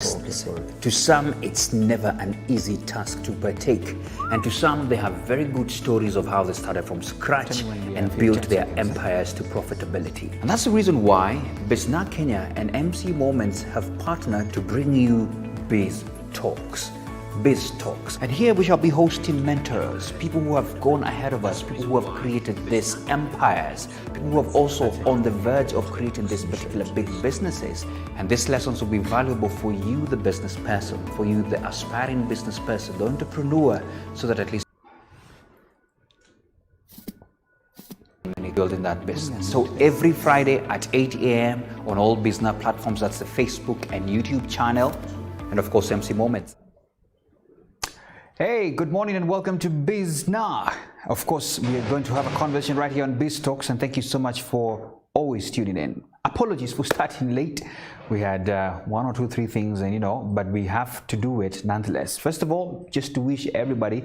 To some, it's never an easy task to partake, and to some, they have very good stories of how they started from scratch and built their empires to profitability. And that's the reason why Bizna Kenya and MC Moments have partnered to bring you Biz Talks. Biz Talks. And here we shall be hosting mentors, people who have gone ahead of us, people who have created these empires, people who have also on the verge of creating these particular big businesses. And these lessons will be valuable for you, the business person, for you, the aspiring business person, the entrepreneur, so that at least building that business. So every Friday at 8 a.m. on all business platforms, that's the Facebook and YouTube channel, and of course MC Moments. Hey, good morning and welcome to Bizna. Of course, we are going to have a conversation right here on Biz Talks, and thank you so much for always tuning in. Apologies for starting late. We had one or two, three things, and but we have to do it nonetheless. First of all, just to wish everybody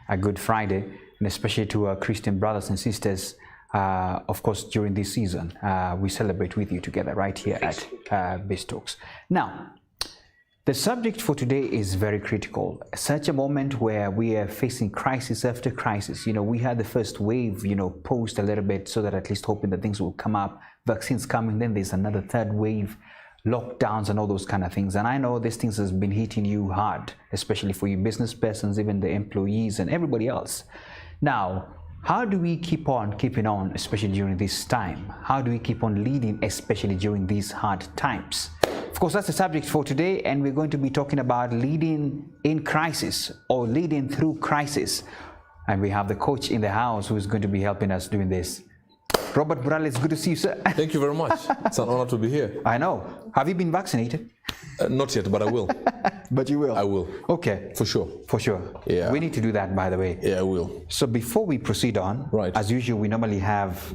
a good Friday, and especially to our Christian brothers and sisters. Of course, during this season, we celebrate with you together right here at Biz Talks. Now, the subject for today is very critical. Such a moment where we are facing crisis after crisis. We had the first wave, post a little bit so that at least hoping that things will come up. Vaccines coming, then there's another third wave, lockdowns and all those kind of things. And I know these things has been hitting you hard, especially for you business persons, even the employees and everybody else. Now, how do we keep on keeping on, especially during this time? How do we keep on leading, especially during these hard times? Of course, that's the subject for today, and we're going to be talking about leading in crisis or leading through crisis. And we have the coach in the house who is going to be helping us doing this. Robert Burale, it's good to see you, sir. Thank you very much. It's an honor to be here. I know. Have you been vaccinated? Not yet, but I will. But you will? I will. Okay. For sure. For sure. Yeah. We need to do that, by the way. Yeah, I will. So before we proceed on, right, as usual, we normally have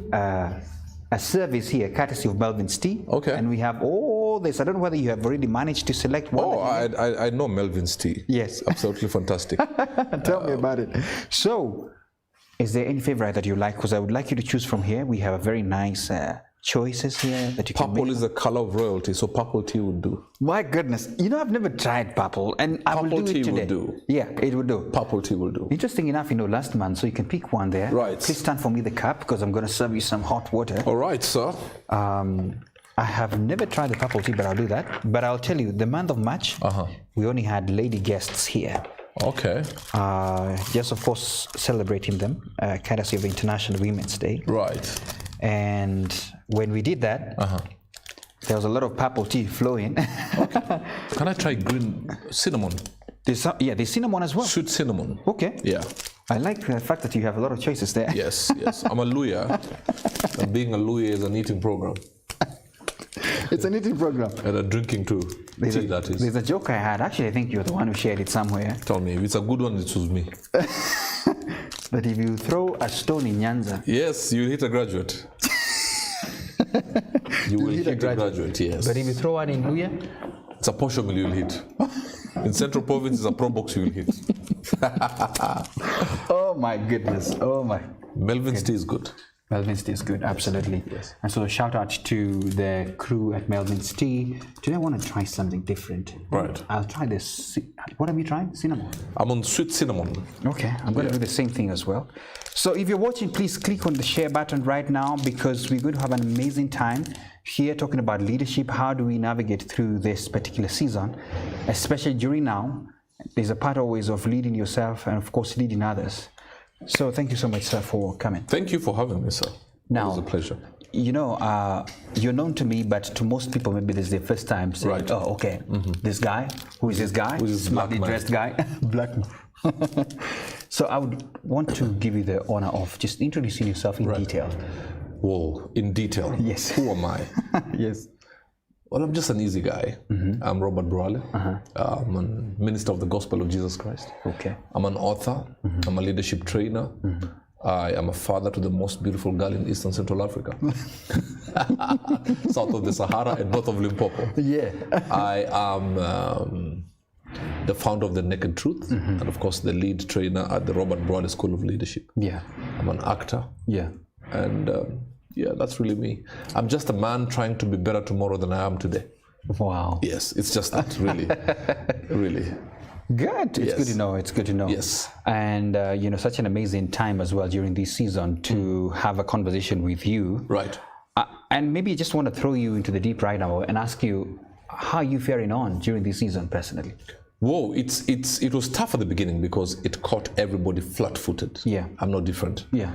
a service here, courtesy of Melvin's Tea. Okay. And we have all this. I don't know whether you have already managed to select one. Oh, I know Melvin's Tea. Yes. Absolutely fantastic. Tell me about it. So, is there any favorite that you like? Because I would like you to choose from here. We have a very nice choices here that you can make. Purple is the color of royalty, so purple tea would do. My goodness. I've never tried purple, and I will do it today. Purple tea will do. Yeah, it will do. Purple tea will do. Interesting enough, last month, so you can pick one there. Right. Please stand for me the cup, because I'm going to serve you some hot water. All right, sir. I have never tried the purple tea, but I'll do that. But I'll tell you, the month of March, we only had lady guests here. Okay. Just, of course, celebrating them, courtesy of International Women's Day. Right. And when we did that, there was a lot of purple tea flowing. Okay. Can I try green cinnamon? There's cinnamon as well. Sweet cinnamon. Okay. Yeah. I like the fact that you have a lot of choices there. Yes, yes. I'm a lawyer. And being a lawyer is an eating program. It's an eating program. And a drinking too. Tea, that is. There's a joke I had. Actually, I think you're the one who shared it somewhere. Tell me, if it's a good one, it was me. That if you throw a stone in Nyanza... Yes, you'll hit a graduate. You will hit a graduate, yes. But if you throw one in Luya? It's a portion mill you'll hit. In Central Province, it's a pro box you'll hit. Oh my goodness. Oh my. Melvin's tea is good. Melvin's Tea is good, absolutely. Yes. And so shout out to the crew at Melvin's Tea. Today I want to try something different. Right. I'll try this. What have you tried? Cinnamon? I'm on sweet cinnamon. Okay, I'm going to do the same thing as well. So if you're watching, please click on the share button right now, because we're going to have an amazing time here talking about leadership. How do we navigate through this particular season, especially during now? There's a part always of leading yourself and of course leading others. So thank you so much, sir, for coming. Thank you for having me, sir. Now, it was a pleasure. You're known to me, but to most people, maybe this is their first time saying, right. Oh, okay, this guy, who is this guy? Who is this smartly dressed guy? Black man. So I would want to give you the honor of just introducing yourself in detail. Whoa, in detail? Yes. Who am I? Yes. Well, I'm just an easy guy. I'm Robert Burale. I'm a minister of the gospel of Jesus Christ. Okay. I'm an author. I'm a leadership trainer. I am a father to the most beautiful girl in Eastern Central Africa. South of the Sahara and north of Limpopo. Yeah. I am the founder of The Naked Truth, and of course the lead trainer at the Robert Burale School of Leadership. Yeah. I'm an actor. Yeah. And yeah, that's really me. I'm just a man trying to be better tomorrow than I am today. Wow. Yes, it's just that, really, really. Good. It's Yes. good to know. It's good to know. Yes. And such an amazing time as well during this season to have a conversation with you. Right. And maybe I just want to throw you into the deep right now and ask you how you faring on during this season personally. Whoa, it was tough at the beginning because it caught everybody flat-footed. Yeah. I'm no different. Yeah.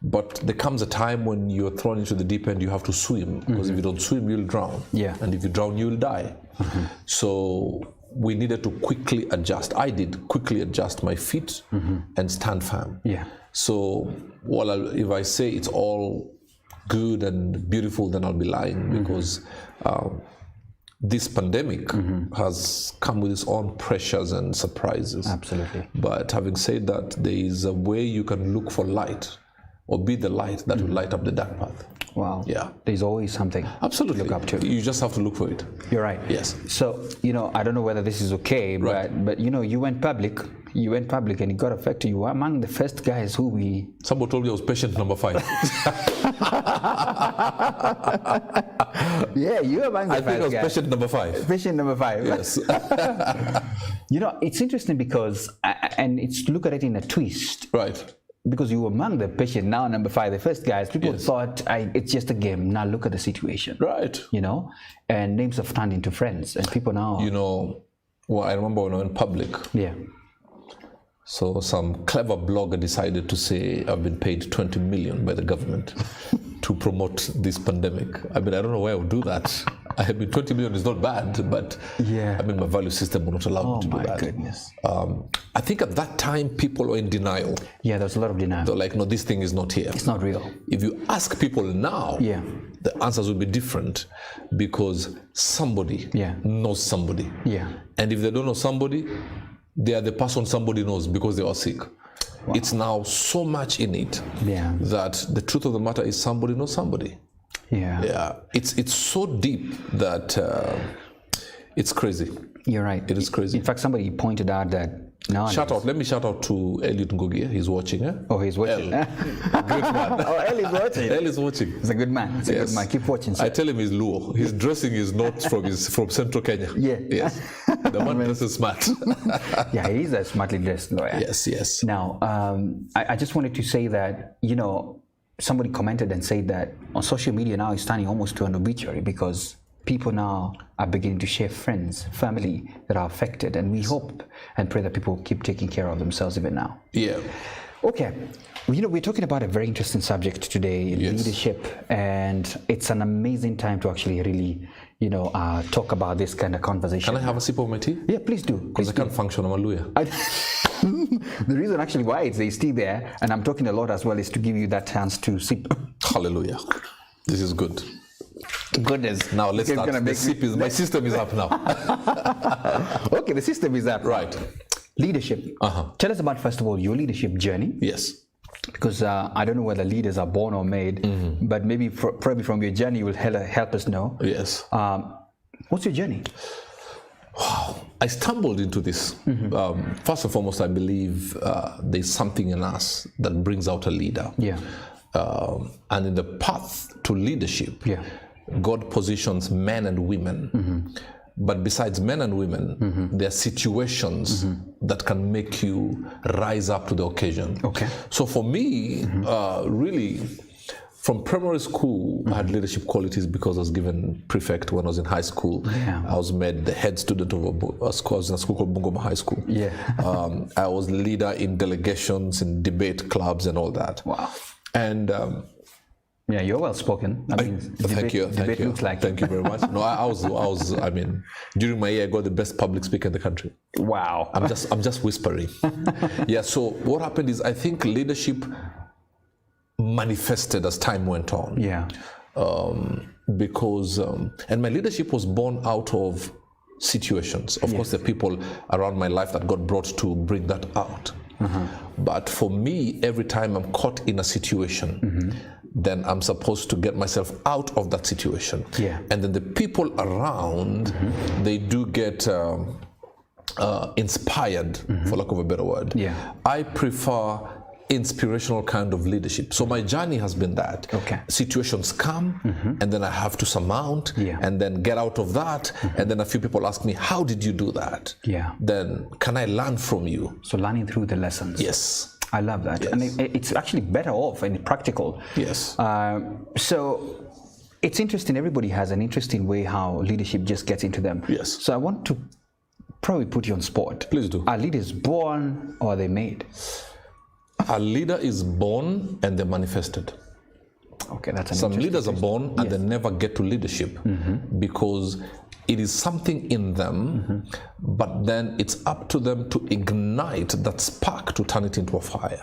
But there comes a time when you're thrown into the deep end, you have to swim, because if you don't swim, you'll drown. Yeah. And if you drown, you'll die. So we needed to quickly adjust. I did quickly adjust my feet and stand firm. Yeah. So if I say it's all good and beautiful, then I'll be lying, because this pandemic has come with its own pressures and surprises. Absolutely. But having said that, there is a way you can look for light, or be the light that will light up the dark path. Wow. Yeah. There's always something Absolutely. to look up to. You just have to look for it. You're right. Yes. So, I don't know whether this is okay, Right. but you went public. You went public and it got affected. You were among the first guys who we... Somebody told me I was patient number 5. Yeah, you were among the I think I was guys. patient number 5. Patient number 5. Yes. It's interesting because, and it's look at it in a twist, Right. because you were among the patient, now number 5, the first guys, people Yes. thought it's just a game. Now look at the situation. Right. And names have turned into friends, and people now... I remember when I went public, Yeah. so some clever blogger decided to say I've been paid 20 million by the government to promote this pandemic. I don't know why I would do that. 20 million is not bad, but Yeah. my value system will not allow me to do my that. goodness. I think at that time people were in denial. Yeah, there's a lot of denial. They're like, no, this thing is not here. It's not real. If you ask people now, Yeah. the answers will be different, because somebody Yeah. knows somebody. Yeah. And if they don't know somebody, they are the person somebody knows because they are sick. Wow. It's now so much in it that the truth of the matter is somebody knows somebody. Yeah. Yeah. It's so deep that it's crazy. You're right. It is crazy. In fact, somebody pointed out that now... Let me shout out to Elliot Ngugi. He's watching. Eh? Oh, he's watching. Great man. Oh, Ellie's watching. Ellie's watching. He's a good man. He's a good man. Keep watching, sir. I tell him he's Luo. His dressing is not from Central Kenya. Yeah. Yes. The man dresses smart. Yeah, he's a smartly dressed lawyer. Yes, yes. Now, I just wanted to say that, somebody commented and said that on social media now it's turning almost to an obituary, because people now are beginning to share friends, family that are affected, and we hope and pray that people keep taking care of themselves even now. Yeah. Okay. We're talking about a very interesting subject today, leadership, and it's an amazing time to actually really, talk about this kind of conversation. Can I have a sip of my tea? Yeah, please do. Because I can't function. I'm a lawyer. The reason actually why it's tea there, and I'm talking a lot as well, is to give you that chance to sip. Hallelujah. This is good. Goodness. Now let's start. My system is up now. Okay, the system is up. Right. Leadership. Tell us about, first of all, your leadership journey. Yes. Because I don't know whether leaders are born or made, but maybe probably from your journey you will help us know. Yes. What's your journey? Wow. I stumbled into this. First and foremost, I believe there's something in us that brings out a leader. Yeah. And in the path to leadership, God positions men and women. But besides men and women, there are situations that can make you rise up to the occasion. Okay. So for me, really, from primary school, I had leadership qualities because I was given prefect when I was in high school. Yeah. I was made the head student of a school, I was in a school called Bungoma High School. Yeah. I was leader in delegations, in debate clubs and all that. Wow. And yeah, you're well spoken. Thank you. Looks like thank you very much. No, I was. During my year, I got the best public speaker in the country. Wow. I'm just whispering. Yeah. So what happened is, I think leadership manifested as time went on. Yeah. Because and my leadership was born out of situations. Of course, the people around my life that God brought to bring that out. But for me, every time I'm caught in a situation, then I'm supposed to get myself out of that situation. Yeah. And then the people around, they do get inspired, for lack of a better word. Yeah. I prefer inspirational kind of leadership. So my journey has been that. Okay. Situations come, and then I have to surmount, and then get out of that. And then a few people ask me, how did you do that? Yeah. Then can I learn from you? So learning through the lessons. Yes. I love that. Yes. And it's actually better off and practical. Yes. So it's interesting. Everybody has an interesting way how leadership just gets into them. Yes. So I want to probably put you on spot. Please do. Are leaders born or are they made? A leader is born and they're manifested. Okay, that's an Some interesting leaders are born and Yes. they never get to leadership because it is something in them, but then it's up to them to ignite that spark to turn it into a fire.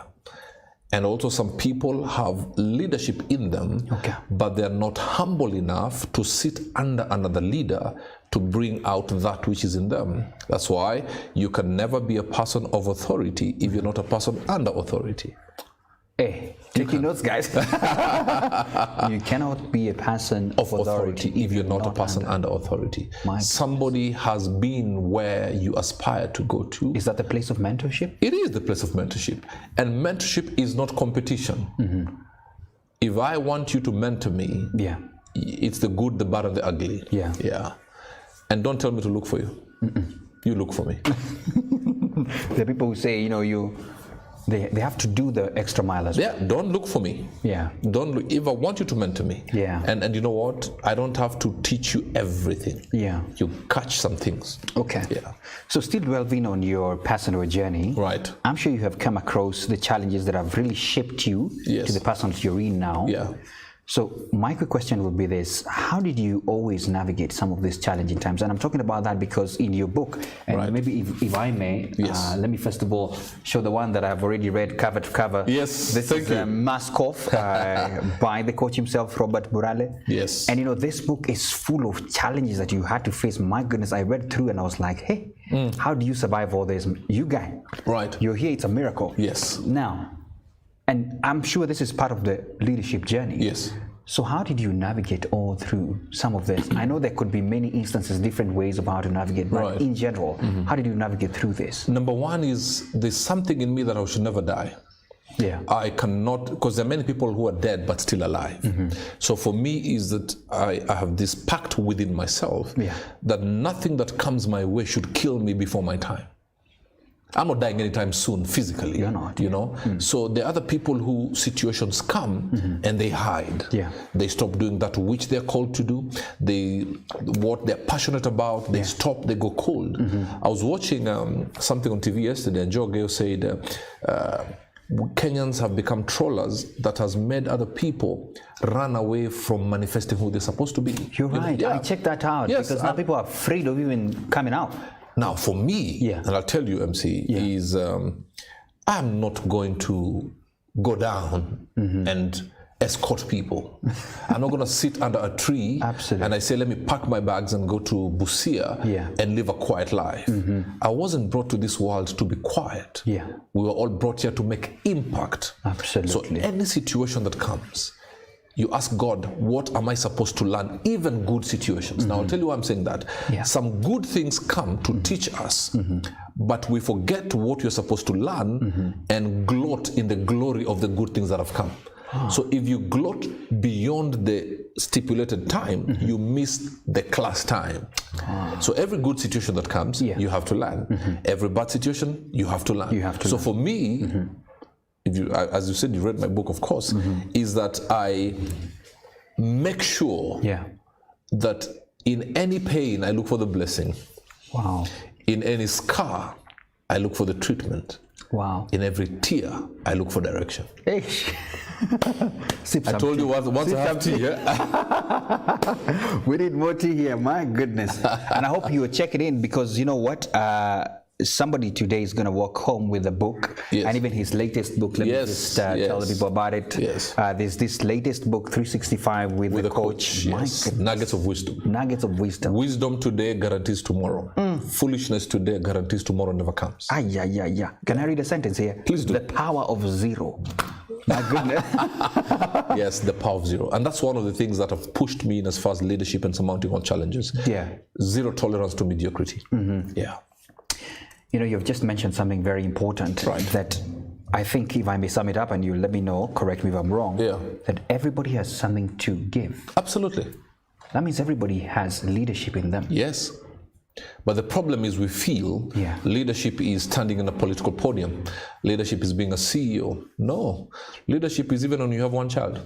And also some people have leadership in them, but they're not humble enough to sit under another leader to bring out that which is in them. That's why you can never be a person of authority if you're not a person under authority. Hey, taking notes, guys. You cannot be a person Of authority if you're not a person under authority. Somebody has been where you aspire to go to. Is that the place of mentorship? It is the place of mentorship. And mentorship is not competition. If I want you to mentor me, it's the good, the bad, and the ugly. Yeah. And don't tell me to look for you. You look for me. The people who say, they have to do the extra mile as well. Yeah, don't look for me. Yeah. Don't look. If I want you to mentor me. Yeah. And you know what? I don't have to teach you everything. Yeah. You catch some things. Okay. Yeah. So still delving on your personal journey. Right. I'm sure you have come across the challenges that have really shaped you to the person that you're in now. Yeah. So my quick question would be this: how did you always navigate some of these challenging times? And I'm talking about that because in your book, and maybe if I may, let me first of all show the one that I've already read cover to cover. Yes, this is Mask Off by the coach himself, Robert Burale. Yes. And this book is full of challenges that you had to face. My goodness, I read through and I was like, hey, how do you survive all this? You guys, you're here, it's a miracle. Yes. Now, and I'm sure this is part of the leadership journey. Yes. So how did you navigate all through some of this? I know there could be many instances, different ways of how to navigate, but in general, how did you navigate through this? Number one is there's something in me that I should never die. Yeah. I cannot, because there are many people who are dead but still alive. So for me is that I have this pact within myself that nothing that comes my way should kill me before my time. I'm not dying anytime soon physically. You're not. So there are other people who situations come and they hide. Yeah. They stop doing that which they're called to do. What they're passionate about, they stop, they go cold. I was watching something on TV yesterday, and Joe Gale said Kenyans have become trollers that has made other people run away from manifesting who they're supposed to be. You're right. I checked that out because now people are afraid of even coming out. Now, for me, and I'll tell you, MC, is I'm not going to go down and escort people. I'm not going to sit under a tree and I say, let me pack my bags and go to Busia and live a quiet life. I wasn't brought to this world to be quiet. We were all brought here to make impact. So any situation that comes, you ask God, what am I supposed to learn? Even good situations. Now, I'll tell you why I'm saying that. Some good things come to teach us, but we forget what you're supposed to learn and gloat in the glory of the good things that have come. So if you gloat beyond the stipulated time, you miss the class time. So every good situation that comes, you have to learn. Every bad situation, you have to learn. So for me, if you, as you said, you read my book, of course, is that I make sure that in any pain, I look for the blessing. Wow. In any scar, I look for the treatment. Wow. In every tear, I look for direction. Hey. I told you once I have tea here. We need more tea here, my goodness. And I hope you will check it in because you know what? Somebody today is going to walk home with a book and even his latest book. Let me just tell the people about it. There's this latest book, 365 with the coach. Nuggets of wisdom. Nuggets of wisdom. Wisdom today guarantees tomorrow. Foolishness today guarantees tomorrow never comes. Can I read a sentence here? Please do. The power of zero. My goodness. Yes, the power of zero. And that's one of the things that have pushed me in as far as leadership and surmounting all challenges. Zero tolerance to mediocrity. You know, you've just mentioned something very important, that I think if I may sum it up, and you let me know, correct me if I'm wrong, that everybody has something to give. Absolutely. That means everybody has leadership in them. Yes. But the problem is we feel leadership is standing in a political podium. Leadership is being a CEO. No. Leadership is even when you have one child.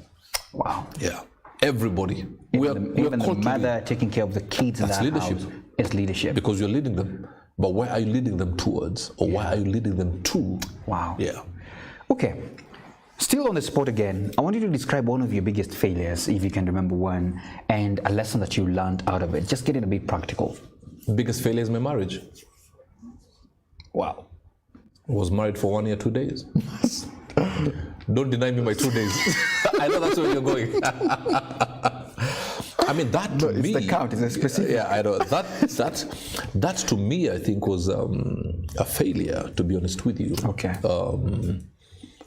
Wow. Yeah. Everybody. Even the mother taking care of the kids in that leadership. house is leadership. Because you're leading them. But where are you leading them towards? Or where are you leading them to? Wow. Yeah. Okay. Still on the spot again, I want you to describe one of your biggest failures, if you can remember one, and a lesson that you learned out of it. Just getting a bit practical. Biggest failure is my marriage. Wow. I was married for 1 year, 2 days. Don't deny me my 2 days. I know that's where you're going. I mean, that to me... It's the count, it's a specific... Yeah, I know. That to me, I think, was a failure, to be honest with you. Okay.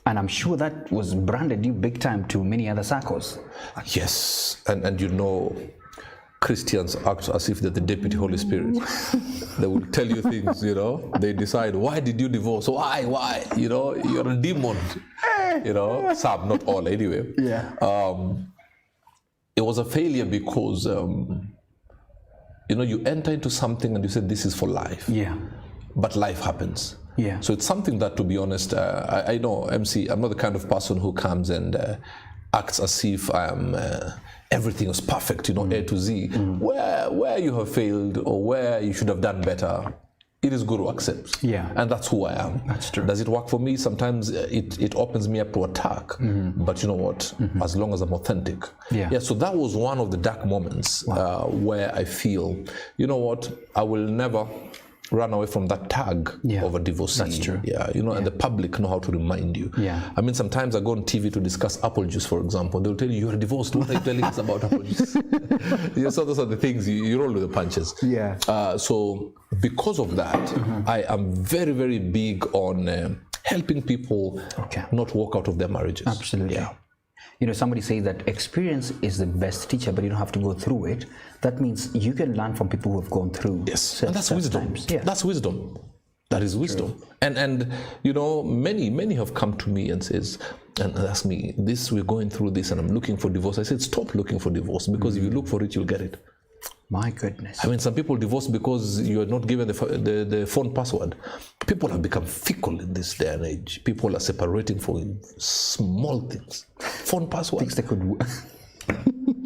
And I'm sure that was branded you big time to many other circles. Yes. And you know, Christians act as if they're the deputy Holy Spirit. They will tell you things, you know. They decide, why did you divorce? Why? You know, you're a demon. You know, some, not all anyway. Yeah. It was a failure because, you know, you enter into something and you say, this is for life. Yeah. But life happens. Yeah. So it's something that, to be honest, I know, MC, I'm not the kind of person who comes and acts as if I am, everything is perfect, you know, A to Z. Where you have failed or where you should have done better, it is good to accept. Yeah. And that's who I am. That's true. Does it work for me? Sometimes it opens me up to attack. But you know what? As long as I'm authentic. Yeah. So that was one of the dark moments where I feel, you know what? I will never run away from that tag of a divorcee. That's true. Yeah, you know, and the public know how to remind you. Yeah. I mean, sometimes I go on TV to discuss apple juice, for example. They'll tell you, you're divorced. What are you telling us about apple juice? So those are the things, you roll with the punches. Yeah. So because of that, I am very, very big on helping people not walk out of their marriages. Absolutely. Yeah. You know, somebody says that experience is the best teacher, but you don't have to go through it. That means you can learn from people who have gone through. Yes, and that's wisdom. Yeah. That's wisdom. That is wisdom. And you know, many have come to me and ask me, we're going through this and I'm looking for divorce. I said, stop looking for divorce, because if you look for it, you'll get it. My goodness. I mean, some people divorce because you are not given the phone password. People have become fickle in this day and age. People are separating for small things. Phone password. Things they could...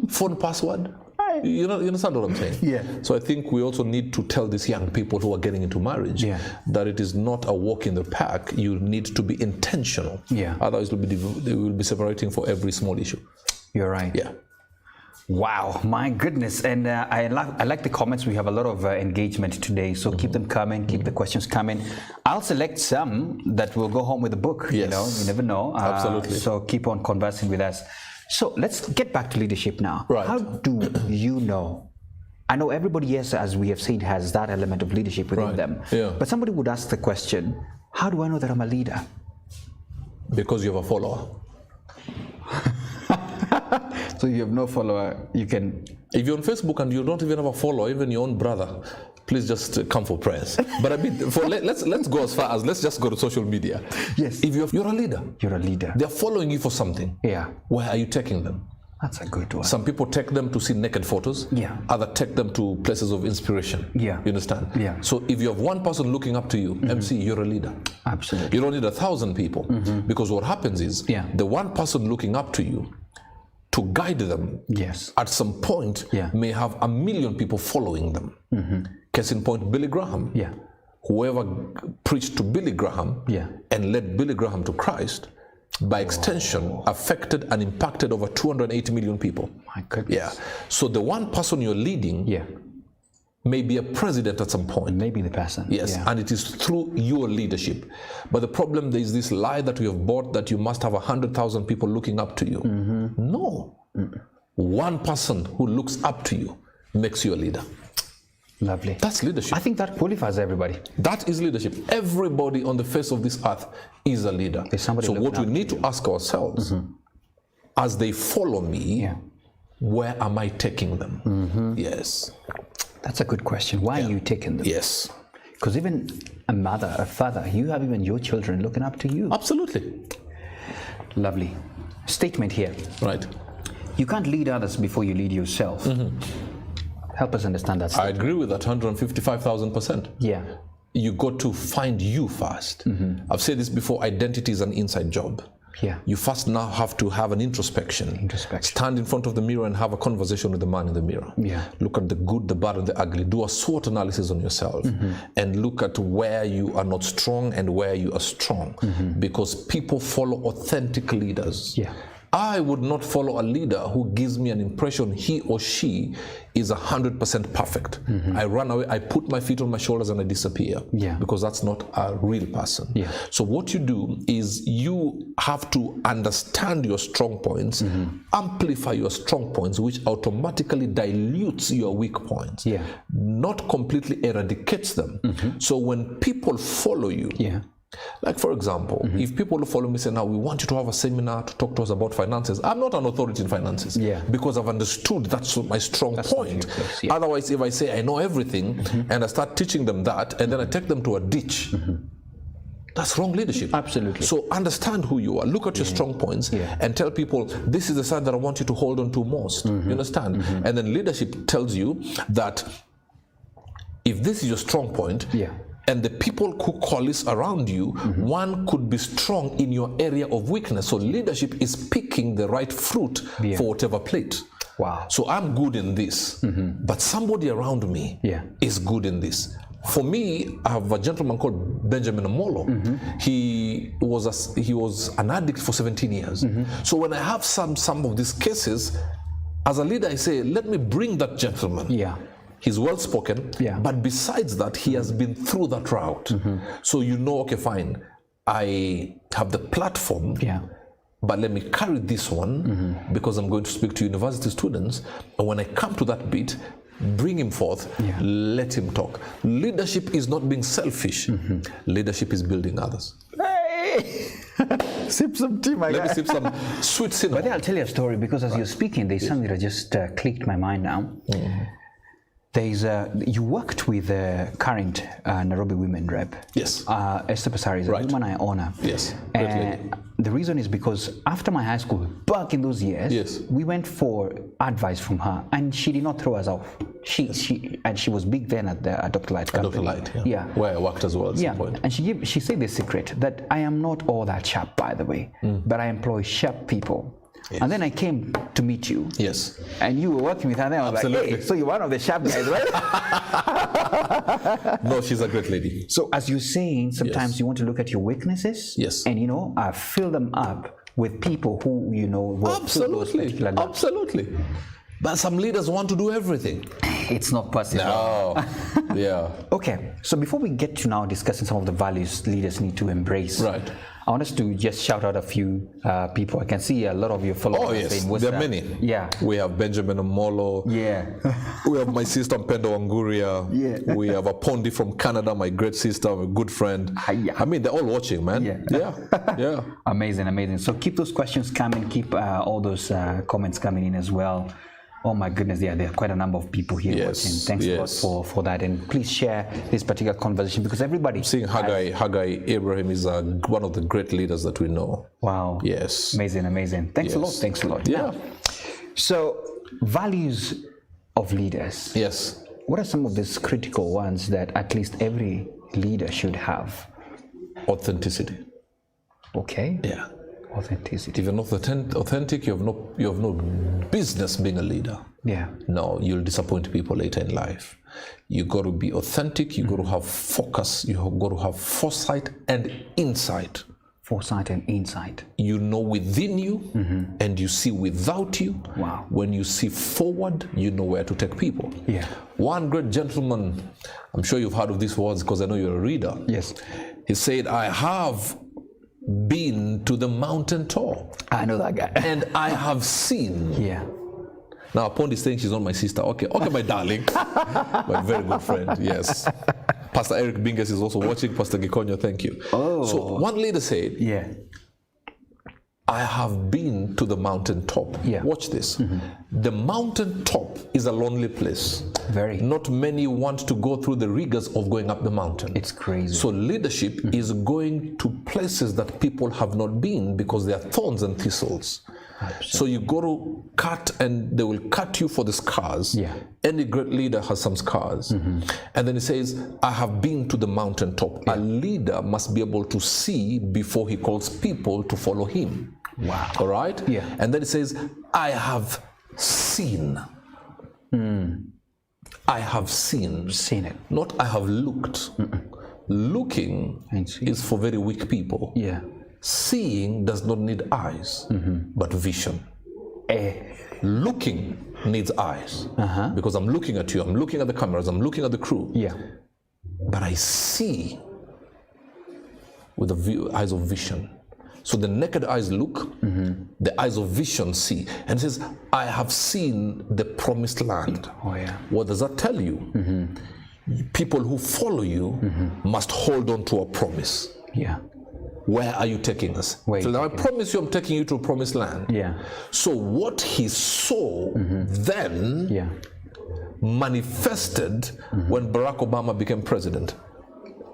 Phone password. You understand what I'm saying? Yeah. So I think we also need to tell these young people who are getting into marriage that it is not a walk in the park. You need to be intentional. Yeah. Otherwise, they will be separating for every small issue. You're right. Yeah. Wow, my goodness. And I like the comments. We have a lot of engagement today, so keep them coming, keep the questions coming. I'll select some that will go home with the book. Yes. You know, you never know. Absolutely. So keep on conversing with us. So let's get back to leadership now. Right. How do you know? I know everybody, yes, as we have said, has that element of leadership within them. Yeah. But somebody would ask the question, how do I know that I'm a leader? Because you have a follower. So you have no follower, you can... If you're on Facebook and you don't even have a follower, even your own brother, please just come for prayers. But I mean, let's go as far as, let's just go to social media. Yes. If you're a leader. You're a leader. They're following you for something. Yeah. Where are you taking them? That's a good one. Some people take them to see naked photos. Yeah. Others take them to places of inspiration. Yeah. You understand? Yeah. So if you have one person looking up to you, MC, you're a leader. Absolutely. You don't need 1,000 people. Because what happens is, the one person looking up to you, to guide them, at some point, may have 1 million people following them. Case in point, Billy Graham. Yeah. Whoever preached to Billy Graham and led Billy Graham to Christ, by extension, affected and impacted over 280 million people. My goodness. Yeah. So the one person you're leading may be a president at some point. Maybe the person. Yes, and it is through your leadership. But the problem, there is this lie that we have bought that you must have 100,000 people looking up to you. No. One person who looks up to you makes you a leader. Lovely. That's leadership. I think that qualifies everybody. That is leadership. Everybody on the face of this earth is a leader. So what we need to ask ourselves, as they follow me, where am I taking them? Yes. That's a good question. Why are you taking them? Yes. Because even a mother, a father, you have even your children looking up to you. Absolutely. Lovely. Statement here. Right. You can't lead others before you lead yourself. Help us understand that statement. I agree with that 155,000%. Yeah. You got to find you first. I've said this before, identity is an inside job. Yeah. You first now have to have an introspection. Stand in front of the mirror and have a conversation with the man in the mirror. Yeah. Look at the good, the bad, and the ugly. Do a SWOT analysis on yourself and look at where you are not strong and where you are strong. Because people follow authentic leaders. Yeah. I would not follow a leader who gives me an impression he or she is 100% perfect. I run away, I put my feet on my shoulders and I disappear. Yeah. Because that's not a real person. Yeah. So what you do is you have to understand your strong points, amplify your strong points, which automatically dilutes your weak points. Yeah. Not completely eradicates them. So when people follow you, like for example, if people who follow me say, now we want you to have a seminar to talk to us about finances, I'm not an authority in finances because I've understood that's my strong point. Otherwise, if I say I know everything and I start teaching them that and then I take them to a ditch, that's wrong leadership. Absolutely. So understand who you are, look at your strong points and tell people, this is the side that I want you to hold on to most. You understand? And then leadership tells you that if this is your strong point, and the people who coalesce around you, one could be strong in your area of weakness. So leadership is picking the right fruit for whatever plate. Wow. So I'm good in this, but somebody around me is good in this. For me, I have a gentleman called Benjamin Amolo. He was an addict for 17 years. So when I have some of these cases, as a leader, I say, let me bring that gentleman. He's well-spoken, but besides that, he has been through that route. So you know, okay, fine, I have the platform, but let me carry this one because I'm going to speak to university students. And when I come to that bit, bring him forth, let him talk. Leadership is not being selfish. Leadership is building others. Hey! Sip some tea, my guy. Let me sip some sweet cinnamon. But then I'll tell you a story because as you're speaking, there's something that just clicked my mind now. There's you worked with the current Nairobi Women Rep. Yes. Esther Pasari is a woman I honor. Yes. And the reason is because after my high school, back in those years, we went for advice from her, and she did not throw us off. She was big then at the Dr. Light company. Dr. Light, where I worked as well at some point. And she said the secret that I am not all that sharp, by the way, but I employ sharp people. And then I came to meet you. Yes. And you were working with her, and I was like, hey, so you're one of the sharp guys, right? No, she's a great lady. So as you're saying, sometimes you want to look at your weaknesses. And, fill them up with people who, work through those particular gaps. Absolutely. But some leaders want to do everything. It's not possible. No. Okay. So before we get to now discussing some of the values leaders need to embrace. I want us to just shout out a few people. I can see a lot of your followers. Oh, yes. There are many. We have Benjamin Amolo. We have my sister Mpendo Wanguria. We have a Pondi from Canada, my great sister, a good friend. I mean, they're all watching, man. Amazing. So keep those questions coming. Keep all those comments coming in as well. Oh my goodness, there are quite a number of people here watching. Thanks a lot for that. And please share this particular conversation because everybody... Seeing Haggai Abraham is one of the great leaders that we know. Wow. Yes. Amazing. Thanks a lot. Yeah. So, values of leaders. Yes. What are some of these critical ones that at least every leader should have? Authenticity. Okay. Yeah. Authenticity. If you're not authentic, you have no business being a leader. No, you'll disappoint people later in life. You got to be authentic. You got to have focus. You have got to have foresight and insight. You know within you, and you see without you. Wow. When you see forward, you know where to take people. One great gentleman, I'm sure you've heard of these words because I know you're a reader. Yes. He said, I have been to the mountain top. I know that guy. And I have seen. Now, Pondi is saying she's not my sister. Okay, my darling. My very good friend, yes. Pastor Eric Binges is also watching. Pastor Gikonyo, thank you. So one leader said, I have been to the mountaintop. Yeah. Watch this. The mountaintop is a lonely place. Very. Not many want to go through the rigors of going up the mountain. It's crazy. So leadership is going to places that people have not been because they are thorns and thistles. Absolutely. So you go to cut, and they will cut you for the scars. Yeah. Any great leader has some scars. And then he says, I have been to the mountaintop. A leader must be able to see before he calls people to follow him. Wow. All right? Yeah. And then it says, I have seen. I have seen. Seen it. Not I have looked. Looking is for very weak people. Yeah. Seeing does not need eyes, but vision. Looking needs eyes. Because I'm looking at you, I'm looking at the cameras, I'm looking at the crew. Yeah. But I see with the eyes of vision. So the naked eyes look, the eyes of vision see. And it says, I have seen the promised land. Oh, yeah. What does that tell you? People who follow you must hold on to a promise. Yeah. Where are you taking us? So now I promise you I'm taking you to a promised land. Yeah. So what he saw then manifested when Barack Obama became president.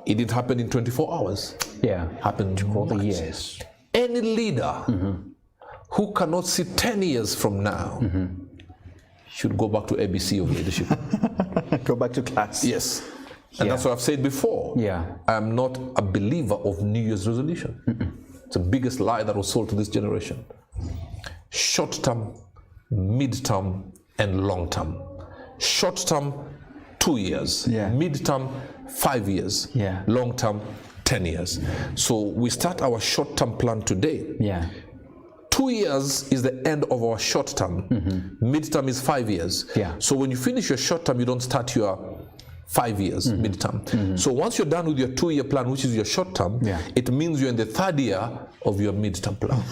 It didn't happen in 24 hours. Yeah. Happened all the much. years. Any leader who cannot see 10 years from now should go back to ABC of leadership. Go back to class. Yes. And that's what I've said before. Yeah. I am not a believer of New Year's resolution. It's the biggest lie that was sold to this generation. Short term, mid term, and long term. Short term, 2 years. Yeah. Mid term, 5 years. Yeah. Long term, 10 years. So we start our short term plan today. Yeah. 2 years is the end of our short term. Mid term is 5 years. Yeah. So when you finish your short term, you don't start your 5 years mid-term. So once you're done with your 2-year plan, which is your short term, it means you're in the 3rd year of your mid-term plan.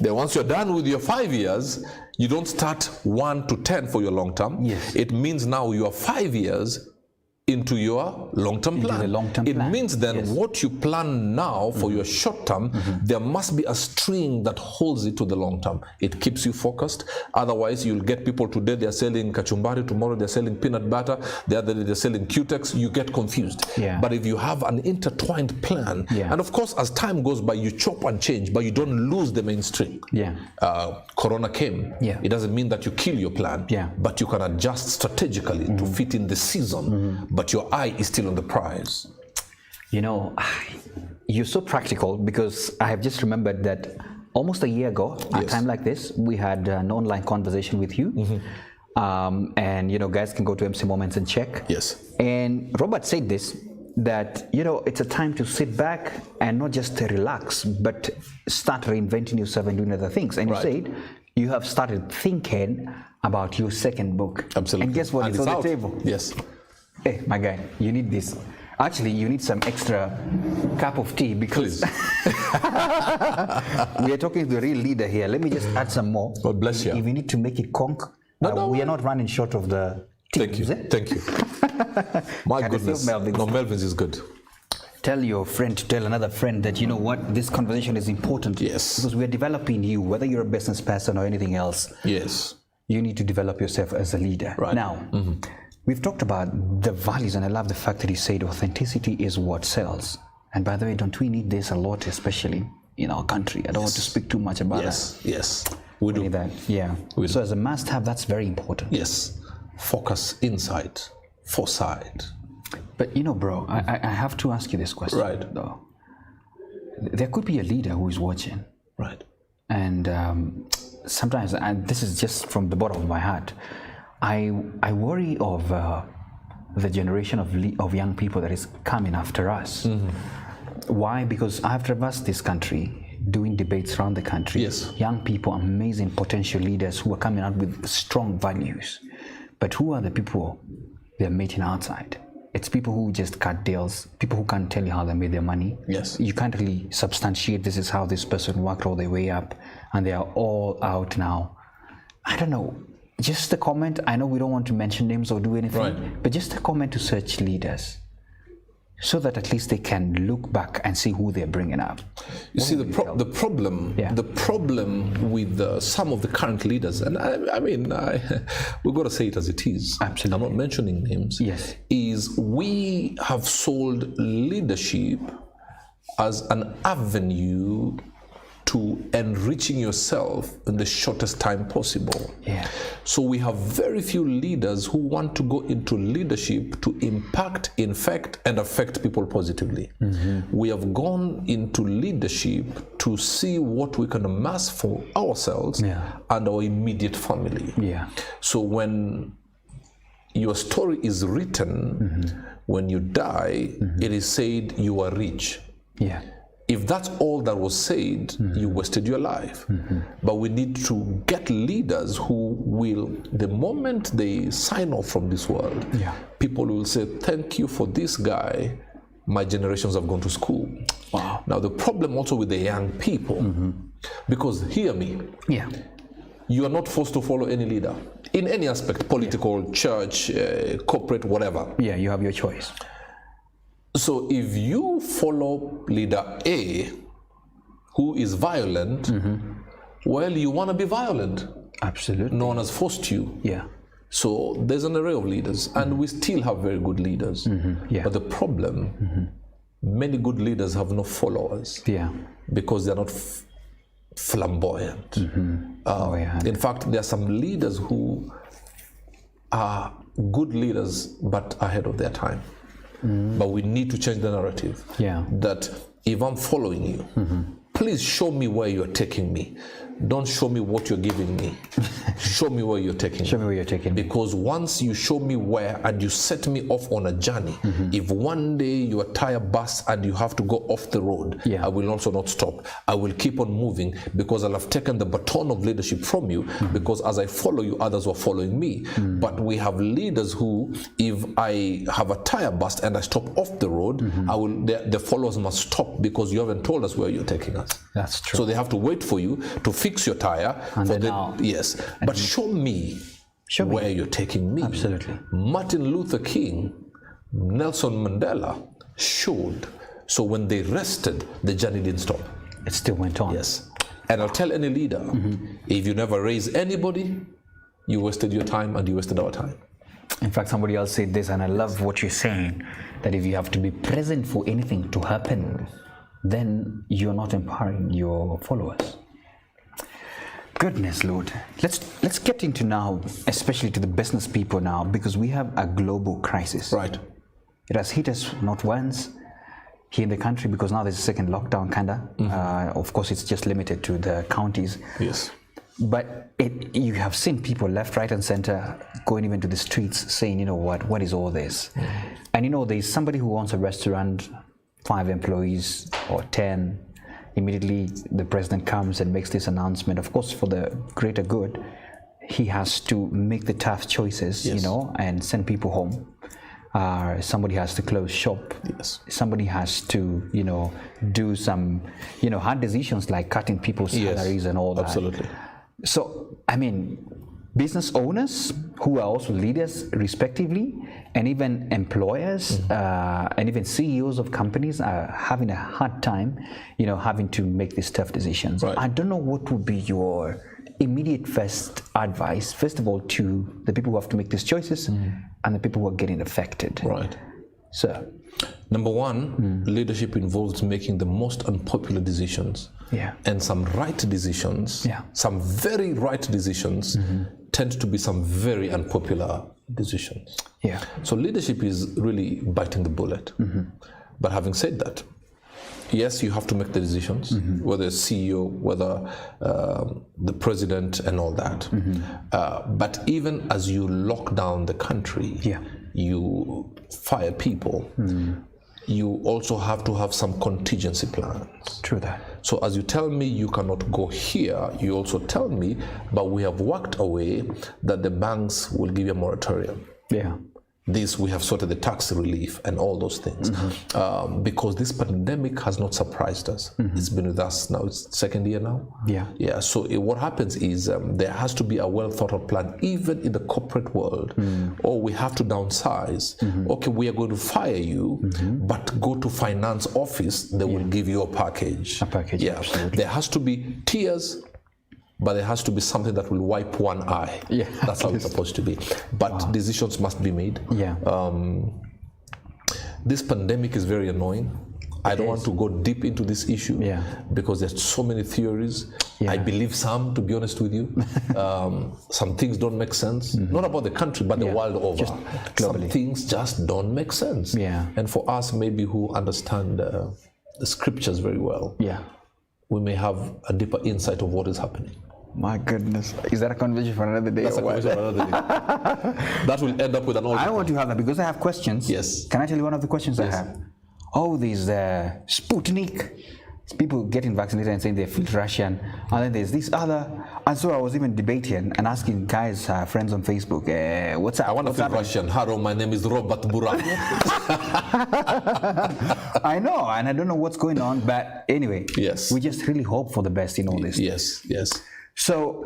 Then once you're done with your 5 years, you don't start 1 to 10 for your long term. Yes. It means now you are 5 years into your long-term plan. The long-term it plan. means then what you plan now for your short term, there must be a string that holds it to the long term. It keeps you focused. Otherwise, you'll get people today, they're selling kachumbari, tomorrow they're selling peanut butter, the other day they're selling Q-Tex, you get confused. Yeah. But if you have an intertwined plan, and of course, as time goes by, you chop and change, but you don't lose the mainstream. Yeah. Corona came. Yeah. It doesn't mean that you kill your plan, but you can adjust strategically to fit in the season. But your eye is still on the prize. You know, you're so practical, because I have just remembered that almost a year ago, at a time like this, we had an online conversation with you. And, you know, guys can go to MC Moments and check. Yes. And Robert said this, that, you know, it's a time to sit back and not just relax, but start reinventing yourself and doing other things. And you said you have started thinking about your second book. Absolutely. And guess what? It's on the table. Yes. Hey, my guy, you need this. Actually, you need some extra cup of tea, because we are talking to the real leader here. Let me just add some more. God bless you. If you need to make it conk, we are not running short of the tea. Thank you. Thank you. My goodness. No, Melvin's is good. Tell your friend to tell another friend that, you know what, this conversation is important. Yes. Because we are developing you, whether you're a business person or anything else. Yes. You need to develop yourself as a leader. Right. Now, we've talked about the values, and I love the fact that you said authenticity is what sells. And by the way, don't we need this a lot, especially in our country? I don't want to speak too much about that. Yes, we do. That. Yeah. We so do. as a must-have, that's very important. Yes. Focus, insight, foresight. But you know, bro, I have to ask you this question. Right. Though. There could be a leader who is watching. Right. And sometimes, and this is just from the bottom of my heart, I worry of the generation of young people that is coming after us. Why? Because I've traversed this country, doing debates around the country. Yes. Young people, amazing potential leaders who are coming out with strong values. But who are the people they're meeting outside? It's people who just cut deals, people who can't tell you how they made their money. Yes. You can't really substantiate this is how this person worked all their way up, and they are all out now. I don't know. Just a comment. I know we don't want to mention names or do anything, but just a comment to such leaders. so that at least they can look back and see who they're bringing up? You see, the problem with some of the current leaders, and we've got to say it as it is. Absolutely. I'm not mentioning names. Yes. Is we have sold leadership as an avenue to enriching yourself in the shortest time possible. Yeah. So we have very few leaders who want to go into leadership to impact, infect, and affect people positively. We have gone into leadership to see what we can amass for ourselves and our immediate family. Yeah. So when your story is written, when you die, it is said you are rich. Yeah. If that's all that was said, you wasted your life. But we need to get leaders who will, the moment they sign off from this world, people will say, thank you for this guy. My generations have gone to school. Wow. Now, the problem also with the young people, because hear me, you are not forced to follow any leader in any aspect, political, church, corporate, whatever. Yeah, you have your choice. So if you follow leader A, who is violent, well, you want to be violent. Absolutely. No one has forced you. Yeah. So there's an array of leaders, and we still have very good leaders. But the problem, many good leaders have no followers. Yeah. Because they're not flamboyant. In fact, there are some leaders who are good leaders, but ahead of their time. But we need to change the narrative. That if I'm following you, please show me where you're taking me. Don't show me what you're giving me. Show me where you're taking me. Show me where you're taking me. Because once you show me where and you set me off on a journey, if one day your tire bursts and you have to go off the road, I will also not stop. I will keep on moving because I'll have taken the baton of leadership from you, because as I follow you, others were following me. But we have leaders who, if I have a tire burst and I stop off the road, the followers must stop because you haven't told us where you're taking us. That's true. So they have to wait for you to fix your tire. Yes, but show me where you're taking me. Absolutely. Martin Luther King, Nelson Mandela showed. So when they rested, the journey didn't stop. It still went on. Yes. And I'll tell any leader, if you never raise anybody, you wasted your time and you wasted our time. In fact, somebody else said this, and I love what you're saying, that if you have to be present for anything to happen, then you're not empowering your followers. Goodness Lord, let's get into now, especially to the business people now, because we have a global crisis. Right. It has hit us not once here in the country, because now there's a second lockdown, kinda. Of course, it's just limited to the counties. Yes. But you have seen people left, right, and center going even to the streets saying, you know what is all this? And you know, there's somebody who owns a restaurant, 5 employees or 10. Immediately the president comes and makes this announcement. Of course, for the greater good, he has to make the tough choices, you know, and send people home. Somebody has to close shop. Yes. Somebody has to, you know, do some, you know, hard decisions like cutting people's salaries and all that. Absolutely. So, I mean, business owners who are also leaders respectively, and even employers and even CEOs of companies are having a hard time, you know, having to make these tough decisions. Right. I don't know what would be your immediate first advice, first of all, to the people who have to make these choices and the people who are getting affected. Right. So, number one, leadership involves making the most unpopular decisions. And some right decisions, some very right decisions, tend to be some very unpopular decisions. So leadership is really biting the bullet. But having said that, yes, you have to make the decisions, whether CEO, whether the president and all that. But even as you lock down the country, you fire people, you also have to have some contingency plans. True that. So as you tell me you cannot go here, you also tell me, but we have worked away that the banks will give you a moratorium. this, we have sorted the tax relief and all those things. Because this pandemic has not surprised us. It's been with us now, it's second year now. Yeah. So what happens is there has to be a well thought out plan, even in the corporate world. Or we have to downsize. Okay, we are going to fire you, but go to finance office, they will give you a package. Yeah. Absolutely. There has to be tears, but there has to be something that will wipe one eye. That's how it's supposed to be. But decisions must be made. This pandemic is very annoying. I don't want to go deep into this issue because there's so many theories. I believe some, to be honest with you. Some things don't make sense. Not about the country, but the world over. Some things just don't make sense. And for us, maybe who understand the scriptures very well, we may have a deeper insight of what is happening. My goodness. Is that a conversation for another day? That's a conversation for another day. That will end up with an audio. I want to have that because I have questions. Yes. Can I tell you one of the questions I have? Oh, these Sputnik. People getting vaccinated and saying they feel Russian. And then there's this other. And so I was even debating and asking guys, friends on Facebook, what's up? I want to feel Russian. Hello, my name is Robert Burale. I know, and I don't know what's going on. But anyway, we just really hope for the best in all this. Yes. So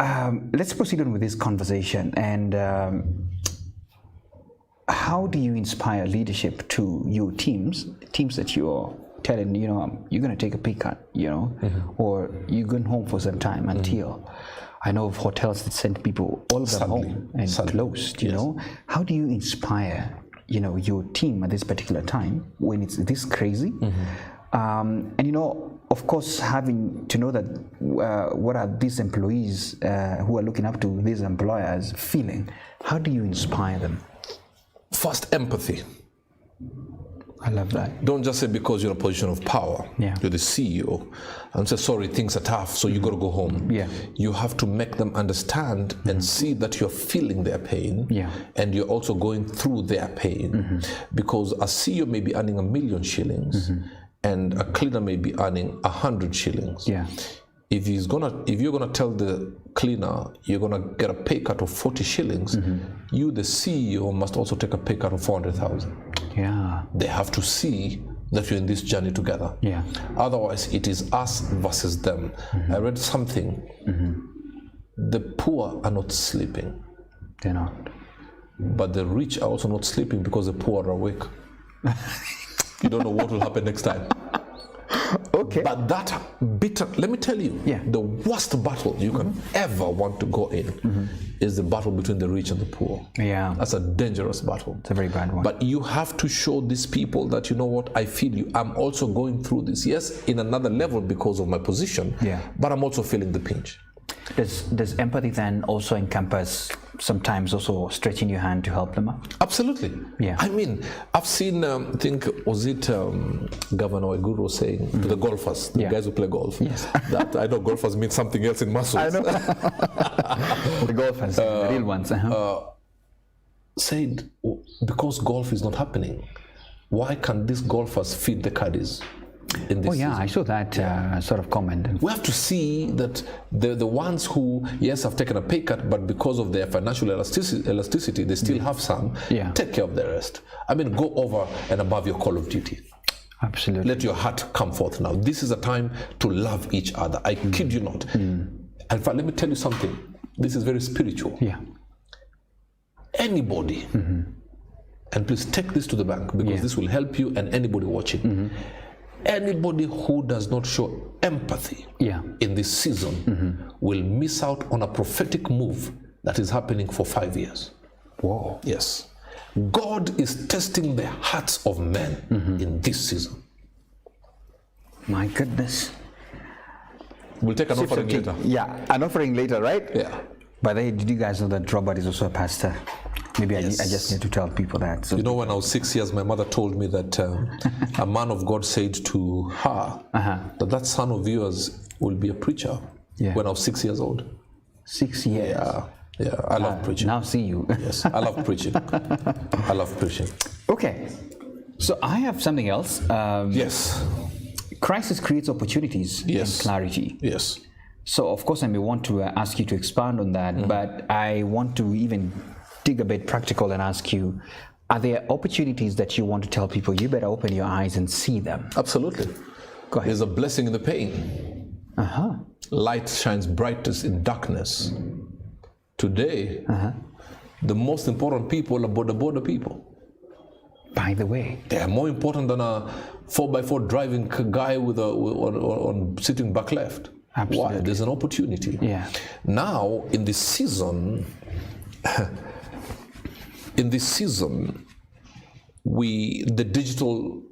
let's proceed on with this conversation. And how do you inspire leadership to your teams that you're telling, you're going to take a pay cut, or you're going home for some time until, I know of hotels that send people all of them home and closed, you know. How do you inspire, your team at this particular time when it's this crazy? And of course, having to know that what are these employees who are looking up to these employers feeling? How do you inspire them? First, empathy. I love that. Don't just say because you're in a position of power, you're the CEO, and say, sorry, things are tough, so you got to go home. You have to make them understand and see that you're feeling their pain, and you're also going through their pain. Because a CEO may be earning 1,000,000 shillings, and a cleaner may be earning 100 shillings. If you're gonna tell the cleaner you're gonna get a pay cut of 40 shillings, you, the CEO, must also take a pay cut of 400,000. They have to see that you're in this journey together. Otherwise, it is us versus them. I read something. The poor are not sleeping. They're not. But the rich are also not sleeping because the poor are awake. You don't know what will happen next time. But that bitter, let me tell you, the worst battle you can ever want to go in is the battle between the rich and the poor. That's a dangerous battle. It's a very bad one. But you have to show these people that, you know what, I feel you. I'm also going through this. Yes, in another level because of my position, but I'm also feeling the pinch. Does empathy then also encompass sometimes also stretching your hand to help them out? Absolutely. I mean, I've seen, I think, was it Governor Eguru saying to the golfers, the guys who play golf, that I know golfers mean something else in muscles. I know. The golfers, the real ones. Said, because golf is not happening, why can't these golfers feed the caddies? I saw that sort of comment. We have to see that the ones who, yes, have taken a pay cut, but because of their financial elasticity, they still have some. Take care of the rest. I mean, go over and above your call of duty. Absolutely. Let your heart come forth now. This is a time to love each other. I kid you not. In fact, let me tell you something. This is very spiritual. Anybody, and please take this to the bank because this will help you and anybody watching. Anybody who does not show empathy in this season will miss out on a prophetic move that is happening for 5 years. Whoa. Yes. God is testing the hearts of men in this season. My goodness. We'll take an offering later. An offering later, right? By the way, did you guys know that Robert is also a pastor? Maybe I just need to tell people that. So. You know, when I was 6 years, my mother told me that a man of God said to her that son of yours will be a preacher when I was 6 years old. 6 years? I love preaching. Now see you. Yes, I love preaching. I love preaching. Okay, so I have something else. Yes. Crisis creates opportunities and clarity. Yes. So, of course, I may want to ask you to expand on that, but I want to even dig a bit practical and ask you, are there opportunities that you want to tell people, you better open your eyes and see them? Absolutely. Go ahead. There's a blessing in the pain. Light shines brightest in darkness. Today, the most important people are border people. By the way, they are more important than a 4x4 driving guy with on sitting back left. Absolutely. Why? There's an opportunity. Yeah. Now, in this season, the digital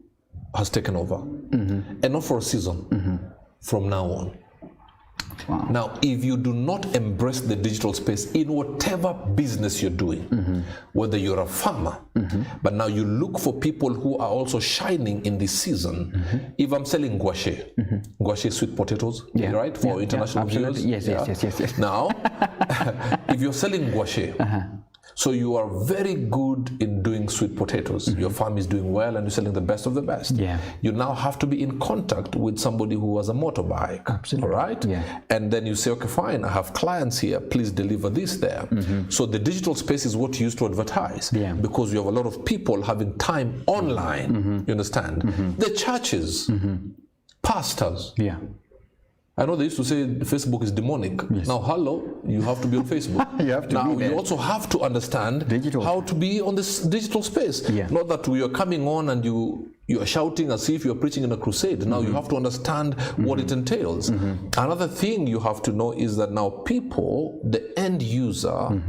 has taken over, and not for a season. From now on. Wow. Now, if you do not embrace the digital space in whatever business you're doing, whether you're a farmer, but now you look for people who are also shining in this season. If I'm selling gouache, gouache sweet potatoes, right, for international viewers. Yes. Now, if you're selling gouache, so you are very good in doing sweet potatoes. Your farm is doing well and you're selling the best of the best. Yeah. You now have to be in contact with somebody who has a motorbike. Absolutely. All right? Yeah. And then you say, okay, fine, I have clients here, please deliver this there. So the digital space is what you use to advertise. Yeah. Because you have a lot of people having time online. You understand? The churches, pastors. Yeah. I know they used to say Facebook is demonic. Yes. Now, hello, you have to be on Facebook. You have to now, be there. you also have to understand Digital. how to be on this digital space. Yeah. Not that we are coming on and you are shouting as if you're preaching in a crusade. Now, you have to understand what it entails. Another thing you have to know is that now people, the end user,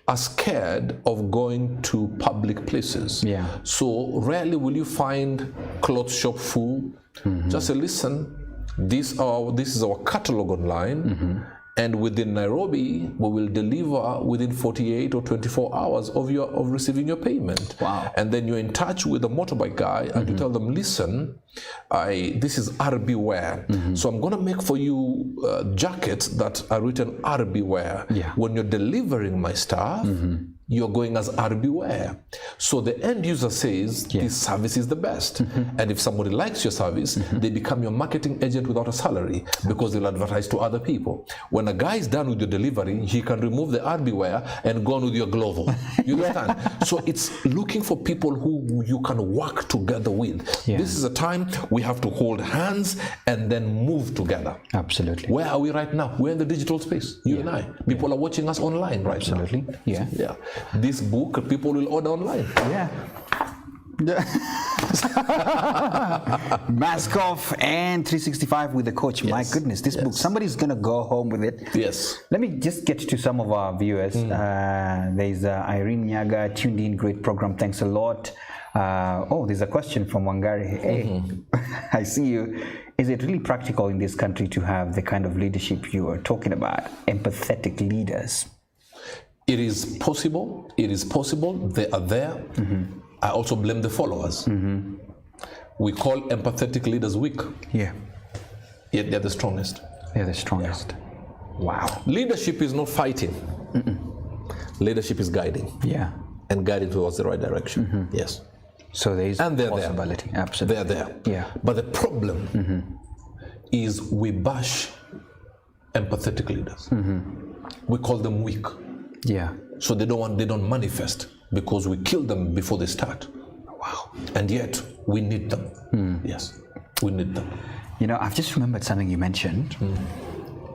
are scared of going to public places. Yeah. So rarely will you find clothes shop full. Just say, listen, this is our catalog online, and within Nairobi we will deliver within 48 or 24 hours of receiving your payment. Wow. And then you're in touch with a motorbike guy and you tell them, listen, this is RB wear, so I'm going to make for you jackets that are written RB wear. Yeah. When you're delivering my stuff, you're going as RB wear. So the end user says, this service is the best. And if somebody likes your service, they become your marketing agent without a salary because they'll advertise to other people. When a guy is done with your delivery, he can remove the RB wear and go on with your Glovo. You understand? So it's looking for people who you can work together with. Yeah. This is a time we have to hold hands and then move together. Absolutely. Where are we right now? We're in the digital space, you and I. People are watching us online right now. Absolutely. Yeah. Yeah. This book, people will order online. Yeah. Mask Off and 365 with the coach. My goodness, this book, somebody's going to go home with it. Yes. Let me just get to some of our viewers. There's Irene Nyaga, tuned in, great program, thanks a lot. There's a question from Wangari. Hey, I see you. Is it really practical in this country to have the kind of leadership you are talking about, empathetic leaders? It is possible. It is possible. They are there. I also blame the followers. We call empathetic leaders weak. Yeah. Yet they're the strongest. They're the strongest. Yeah. Wow. Leadership is not fighting. Leadership is guiding. Yeah. And guiding towards the right direction. Yes. So there is a possibility. There. Absolutely. They're there. Yeah. But the problem is we bash empathetic leaders. We call them weak. Yeah. So they don't manifest because we kill them before they start. Wow. And yet we need them. Yes, we need them. You know, I've just remembered something you mentioned.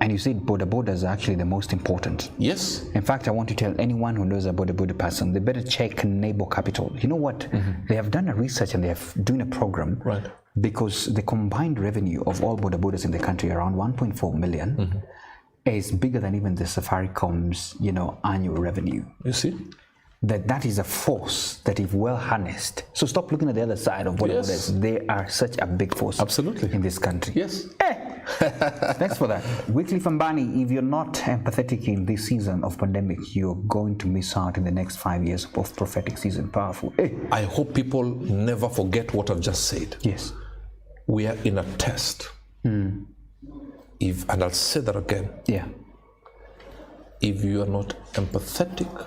And you said borders are actually the most important. Yes. In fact, I want to tell anyone who knows a border person, they better check Neighbor Capital. You know what? They have done a research and they have doing a program. Right. Because the combined revenue of all borders in the country, around 1.4 million, is bigger than even the Safaricom's, annual revenue. You see? That is a force that if well harnessed. So stop looking at the other side of borders. They are such a big force. Absolutely. In this country. Yes. Thanks for that. Wycliffe Mbani, if you're not empathetic in this season of pandemic, you're going to miss out in the next 5 years of prophetic season. Powerful. I hope people never forget what I've just said. Yes. We are in a test. And I'll say that again. Yeah. If you are not empathetic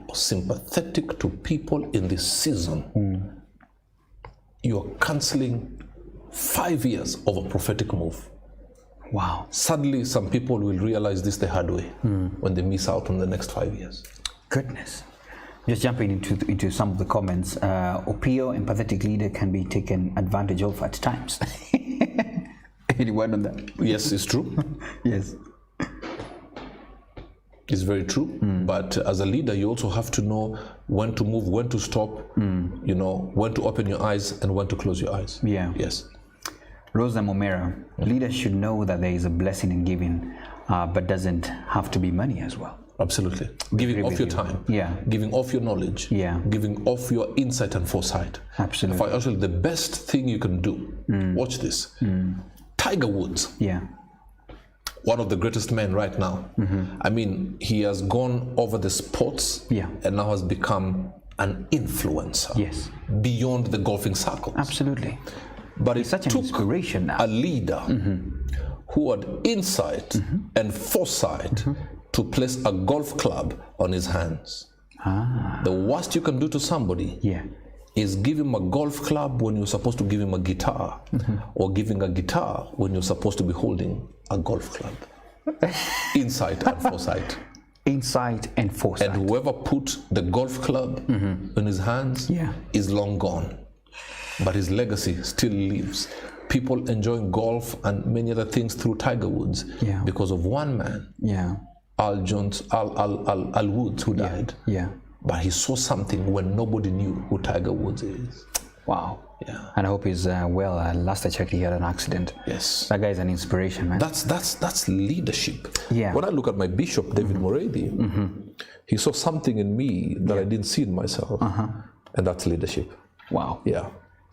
or sympathetic to people in this season, you're canceling 5 years of a prophetic move. Wow. Sadly, some people will realize this the hard way when they miss out on the next 5 years. Goodness. Just jumping into some of the comments. Opio, empathetic leader, can be taken advantage of at times. Any word on that? Yes, it's true. Yes. It's very true. But as a leader, you also have to know when to move, when to stop, you know, when to open your eyes and when to close your eyes. Yeah. Yes. Rosa Momera, leaders should know that there is a blessing in giving, but doesn't have to be money as well. Absolutely. Giving off your time. Yeah. Giving off your knowledge. Yeah. Giving off your insight and foresight. Absolutely. Actually, the best thing you can do, watch this. Tiger Woods. Yeah. One of the greatest men right now. I mean, he has gone over the sports and now has become an influencer. Yes. Beyond the golfing circles. Absolutely. But it's such an inspiration now. A leader who had insight and foresight to place a golf club on his hands. The worst you can do to somebody is give him a golf club when you're supposed to give him a guitar, or giving a guitar when you're supposed to be holding a golf club. Insight and foresight. Insight and foresight. And whoever put the golf club in his hands is long gone. But his legacy still lives. People enjoying golf and many other things through Tiger Woods because of one man, Al Woods, who died. But he saw something when nobody knew who Tiger Woods is. Wow. Yeah. And I hope he's well. Last I checked, he had an accident. Yes. That guy is an inspiration, man. That's leadership. Yeah. When I look at my bishop, David Moredi, he saw something in me that I didn't see in myself. And that's leadership. Wow. Yeah.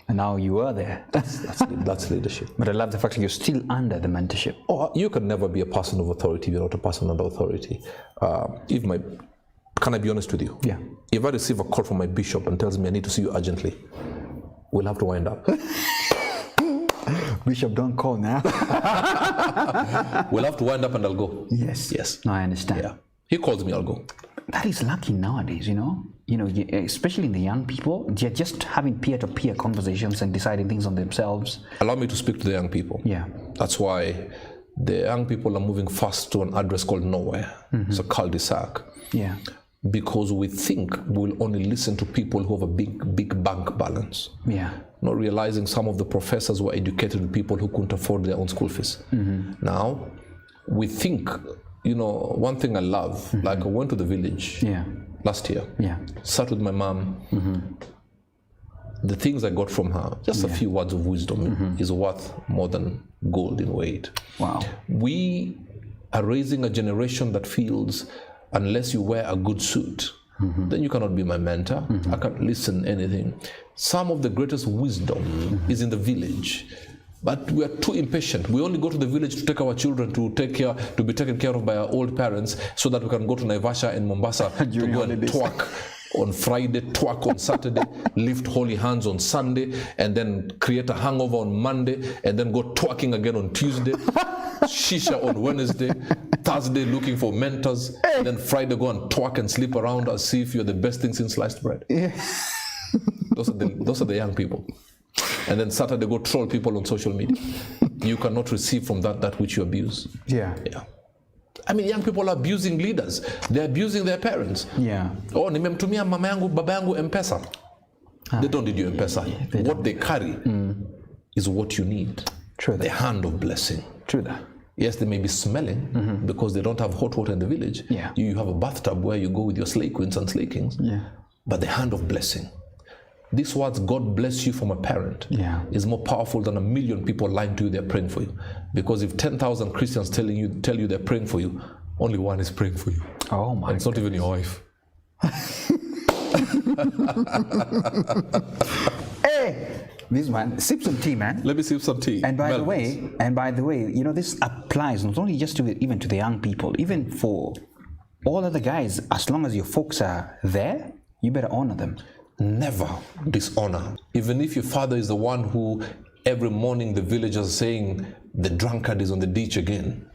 And now you are there. That's leadership. But I love the fact that you're still under the mentorship. Oh, you can never be a person of authority if you're not a person under authority. Can I be honest with you? Yeah. If I receive a call from my bishop and tells me I need to see you urgently, we'll have to wind up. Bishop, don't call now. We'll have to wind up and I'll go. Yes. Yes. No, I understand. Yeah. He calls me, I'll go. That is lucky nowadays, you know, especially in the young people, they're just having peer-to-peer conversations and deciding things on themselves. Allow me to speak to the young people. Yeah. That's why the young people are moving fast to an address called nowhere. It's a cul-de-sac. Yeah. Because we think we'll only listen to people who have a big bank balance. Yeah. Not realizing some of the professors were educated with people who couldn't afford their own school fees. Now, we think, you know, one thing I love, like I went to the village last year, sat with my mom. The things I got from her, just a few words of wisdom, is worth more than gold in weight. Wow. We are raising a generation that feels unless you wear a good suit, then you cannot be my mentor. I can't listen anything. Some of the greatest wisdom is in the village. But we are too impatient. We only go to the village to take our children to be taken care of by our old parents, so that we can go to Naivasha and Mombasa to go and twerk on Friday, twerk on Saturday, lift holy hands on Sunday, and then create a hangover on Monday, and then go twerking again on Tuesday, shisha on Wednesday, Thursday looking for mentors, and then Friday go and twerk and sleep around as if you're the best thing since sliced bread. Those are the young people. And then Saturday go troll people on social media. You cannot receive from that which you abuse. Yeah. I mean, young people are abusing leaders. They're abusing their parents. Yeah. Oh, nimemtumia mama yangu, baba yangu M-Pesa. They don't need your M-Pesa. What they carry is what you need. True that. The hand of blessing. True that. Yes, they may be smelling because they don't have hot water in the village. Yeah. You have a bathtub where you go with your slay queens and slay kings. Yeah. But the hand of blessing. These words, God bless you, from a parent, is more powerful than 1 million people lying to you they're praying for you. Because if 10,000 Christians tell you they're praying for you, only one is praying for you. Oh my! And it's not even your wife. Hey, this man, sip some tea, man. Let me sip some tea. And by the way, you know, this applies not only just even to the young people, even for all other guys. As long as your folks are there, you better honor them. Never dishonor. Even if your father is the one who every morning the villagers are saying the drunkard is on the ditch again,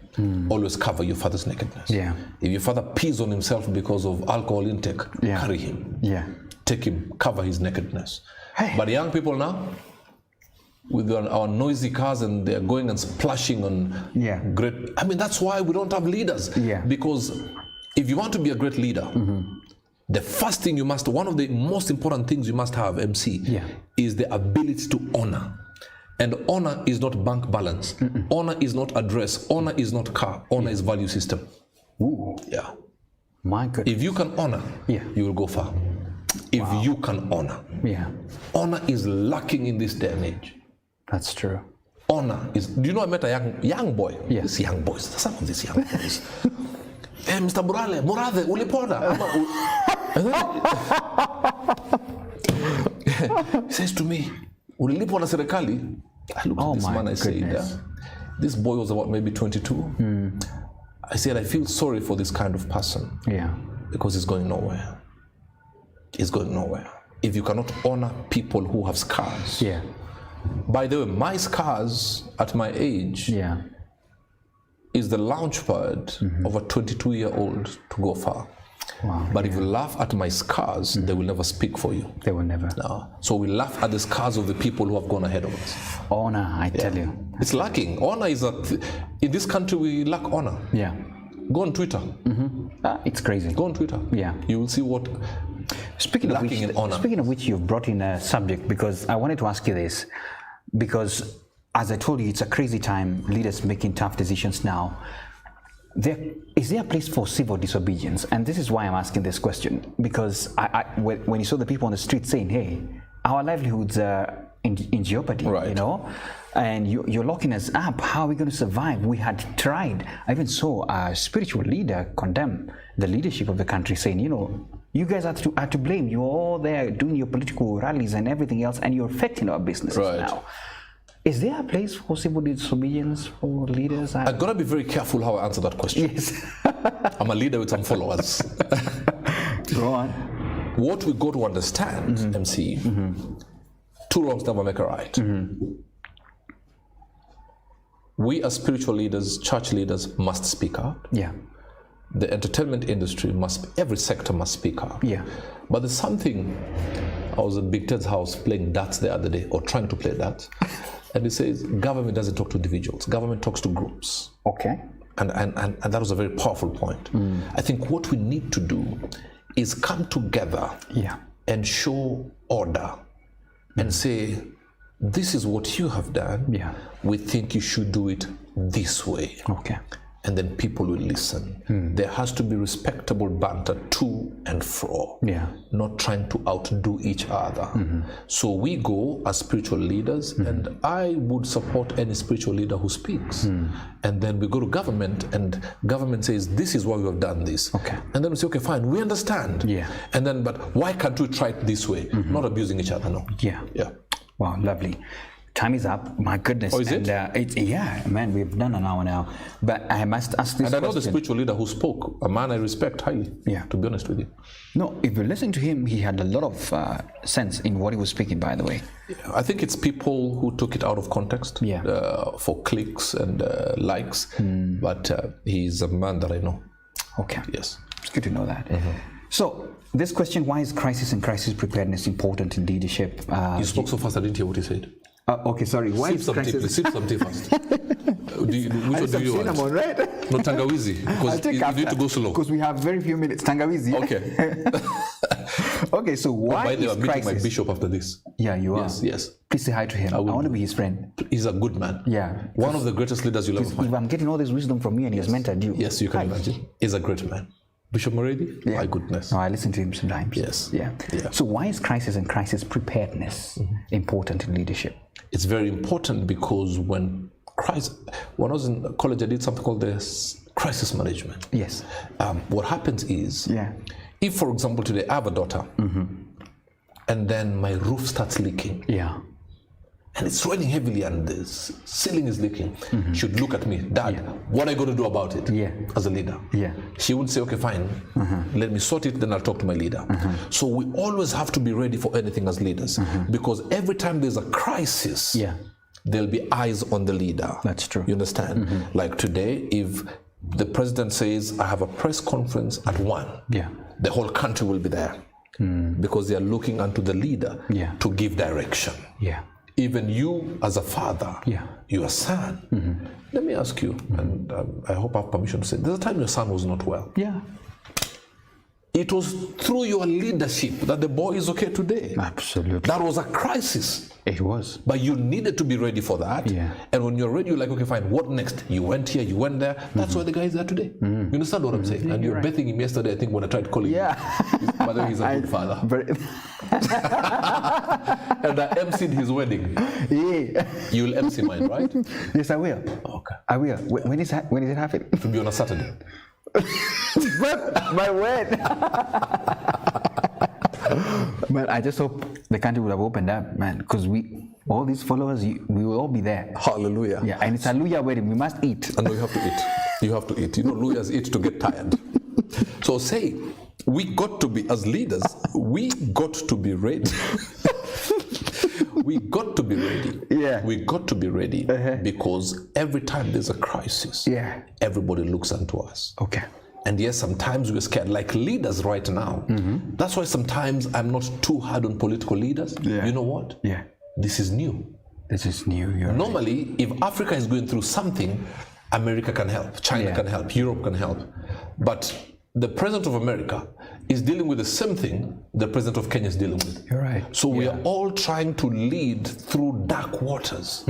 always cover your father's nakedness. Yeah. If your father pees on himself because of alcohol intake, carry him. Yeah. Take him, cover his nakedness. Hey. But young people now, with our noisy cars, and they're going and splashing on great. I mean, that's why we don't have leaders. Yeah. Because if you want to be a great leader, The first thing you must, one of the most important things you must have, MC, is the ability to honor. And honor is not bank balance. Honor is not address. Honor is not car. Honor is value system. Ooh. Yeah. My goodness. If you can honor, you will go far. If you can honor. Honor is lacking in this day and age. That's true. Honor is, do you know I met a young boy? These young boys, some of these young boys. Hey, Mr. Burale, Murathe, ulipona. He says to me, ulipona serikali. I looked at this man, I said, this boy was about maybe 22. I said, I feel sorry for this kind of person. Because he's going nowhere. He's going nowhere. If you cannot honor people who have scars. By the way, my scars at my age is the launch pad of a 22-year-old to go far. Wow, but if you laugh at my scars, they will never speak for you. They will never. No. So we laugh at the scars of the people who have gone ahead of us. Honor, I tell you. It's lacking. Honor is in this country, we lack honor. Go on Twitter. It's crazy. Go on Twitter. You will see what Speaking of which, you've brought in a subject, because I wanted to ask you this, because as I told you, it's a crazy time, leaders making tough decisions now. Is there a place for civil disobedience? And this is why I'm asking this question, because when you saw the people on the street saying, hey, our livelihoods are in jeopardy, you know, and you're locking us up, how are we going to survive? We had tried. I even saw a spiritual leader condemn the leadership of the country, saying, you know, you guys are to blame. You're all there doing your political rallies and everything else, and you're affecting our businesses now. Is there a place for civil disobedience for leaders? I've got to be very careful how I answer that question. I'm a leader with some followers. Go on. What we got to understand, MC, two wrongs never make a right. We as spiritual leaders, church leaders, must speak out. The entertainment industry every sector must speak out. But there's something, I was at Big Ted's house playing darts the other day, or trying to play darts, and he says, government doesn't talk to individuals, government talks to groups. And that was a very powerful point. I think what we need to do is come together and show order and say, this is what you have done. We think you should do it this way. And then people will listen. There has to be respectable banter to and fro, not trying to outdo each other. So we go as spiritual leaders, and I would support any spiritual leader who speaks. And then we go to government, and government says, this is why we have done this. And then we say, okay, fine, we understand. And then, but why can't we try it this way? Not abusing each other, no. Wow, lovely. Time is up. My goodness. Oh, is it? Man, we've done an hour now. But I must ask this question. And I know the spiritual leader who spoke, a man I respect highly, to be honest with you. No, if you listen to him, he had a lot of sense in what he was speaking, by the way. I think it's people who took it out of context for clicks and likes. But he's a man that I know. Yes. It's good to know that. So, this question, why is crisis and crisis preparedness important in leadership? You spoke so fast, I didn't hear what you said. Okay, sorry. Why is crisis? Sip some tea first. Which one do you want? Right? No, tangawizi, because you need to go slow. Because we have very few minutes. Tangawizi. Okay, so why by the way, is I'm meeting crisis? my bishop after this. You are? Yes. Please say hi to him. I want to be his friend. He's a good man. One of the greatest leaders you'll ever find. If I'm getting all this wisdom from you and he has mentored you. Yes, you can imagine. He's a great man. Bishop Moredi? My goodness. I listen to him sometimes. So why is crisis and crisis preparedness important in leadership? It's very important because when I was in college, I did something called crisis management. What happens is, if, for example, today I have a daughter, and then my roof starts leaking, and it's raining heavily and the ceiling is leaking, she would look at me, Dad, what are you going to do about it as a leader? She would say, okay, fine, let me sort it, then I'll talk to my leader. So we always have to be ready for anything as leaders, because every time there's a crisis, there'll be eyes on the leader. That's true. You understand? Like today, if the president says, I have a press conference at 1, the whole country will be there, because they are looking unto the leader to give direction. Even you as a father, your son. Let me ask you, and I hope I have permission to say, there's a time your son was not well. it was through your leadership that the boy is okay today. Absolutely. That was a crisis. It was. But you needed to be ready for that. Yeah. And when you're ready, you're like, okay, fine, what next? You went here, you went there. That's why the guy is there today. You understand what I'm saying? And you're bathing him yesterday, I think, when I tried calling him. By the way, he's a good father. And I emceed his wedding. Yeah. You'll MC mine, right? Yes, I will. Okay. I will. When is it happening? To be on a Saturday. My word. But I just hope the country would have opened up, man, because all these followers, we will all be there. Hallelujah. Yeah, and it's a Luya wedding. We must eat. I know you have to eat. You have to eat. You know, Luyas eat to get tired. So say, we got to be, as leaders, we got to be ready. We got to be ready. Yeah. We got to be ready because every time there's a crisis, everybody looks unto us. Okay. And yes, sometimes we're scared, like leaders right now. That's why sometimes I'm not too hard on political leaders. Yeah. You know what? Yeah. This is new. This is new. Normally, if Africa is going through something, America can help, China can help, Europe can help. But the president of America is dealing with the same thing the president of Kenya is dealing with. You're right. So we are all trying to lead through dark waters.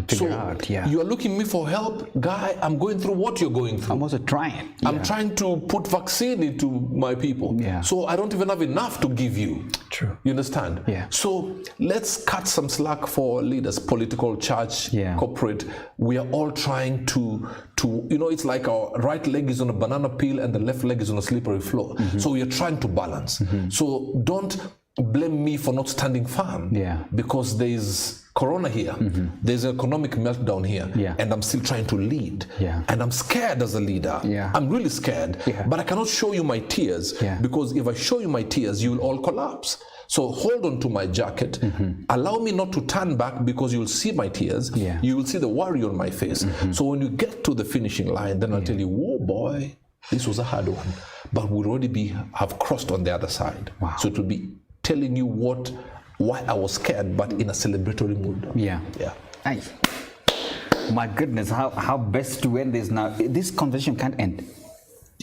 So you are looking me for help, guy. I'm going through what you're going through. I'm also trying. I'm trying to put vaccine into my people. So I don't even have enough to give you. True. You understand? Yeah. So let's cut some slack for leaders, political, church, corporate. We are all trying to it's like our right leg is on a banana peel and the left leg is on a slippery floor. So we are trying to balance. So don't blame me for not standing firm. Because there is corona here. There's an economic meltdown here. And I'm still trying to lead. And I'm scared as a leader. I'm really scared. But I cannot show you my tears because if I show you my tears, you'll all collapse. So hold on to my jacket. Allow me not to turn back because you'll see my tears. You will see the worry on my face. So when you get to the finishing line, then I'll tell you, whoa, boy, this was a hard one. But we'll already have crossed on the other side. So it will be telling you why I was scared, but in a celebratory mood. Nice. My goodness, how best to end this now? This conversation can't end.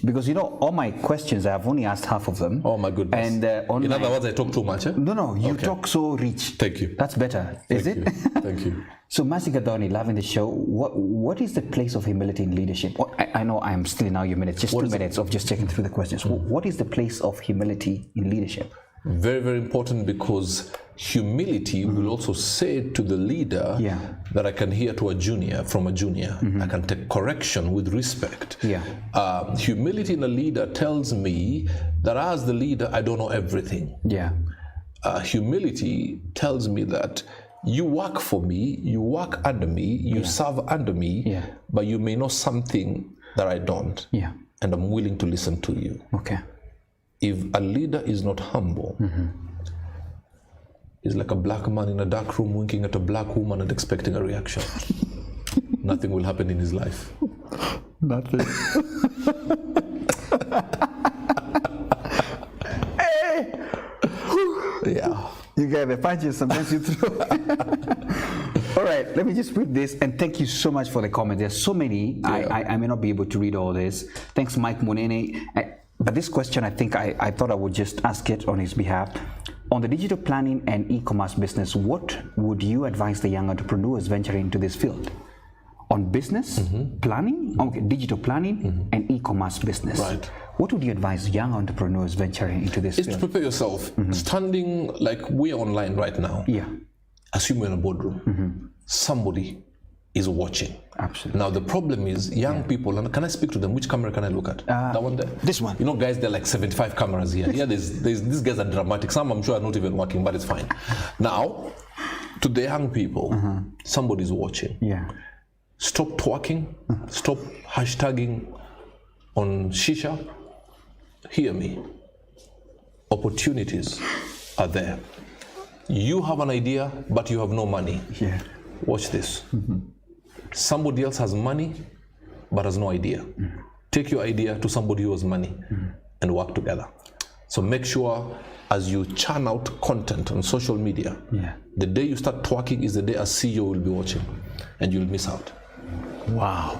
Because all my questions, I've only asked half of them. Oh my goodness. And in other words, I talk too much. No, you talk so rich. Thank you. That's better. Is it? Thank you. So Mercy Gathoni, loving the show. What is the place of humility in leadership? I know I'm still in your minutes, just 2 minutes of just checking through the questions. What is the place of humility in leadership? Very, very important, because humility will also say to the leader that I can hear to a junior, from a junior. I can take correction with respect. Humility in a leader tells me that as the leader, I don't know everything. Humility tells me that you work for me, you work under me, you serve under me, but you may know something that I don't. And I'm willing to listen to you. Okay. If a leader is not humble, he's like a black man in a dark room winking at a black woman and expecting a reaction. Nothing will happen in his life. Nothing. Hey! You get the punches, sometimes you throw. All right, let me just read this, and thank you so much for the comments. There's so many. I may not be able to read all this. Thanks, Mike Munene. But this question, I think I thought I would just ask it on his behalf. On the digital planning and e-commerce business, what would you advise the young entrepreneurs venturing into this field? On business, planning, digital planning, and e-commerce business. Right. What would you advise young entrepreneurs venturing into this field? Is to prepare yourself. Standing like we're online right now. Assume you're in a boardroom. Somebody is watching. Absolutely. Now the problem is young people, and can I speak to them? Which camera can I look at? That one there? This one. Guys, there are like 75 cameras here. These guys are dramatic. Some I'm sure are not even working, but it's fine. Now, to the young people, somebody's watching. Stop twerking. Stop hashtagging on shisha. Hear me. Opportunities are there. You have an idea, but you have no money. Watch this. Somebody else has money, but has no idea. Take your idea to somebody who has money and work together. So make sure as you churn out content on social media, the day you start twerking is the day a CEO will be watching, and you'll miss out. Wow.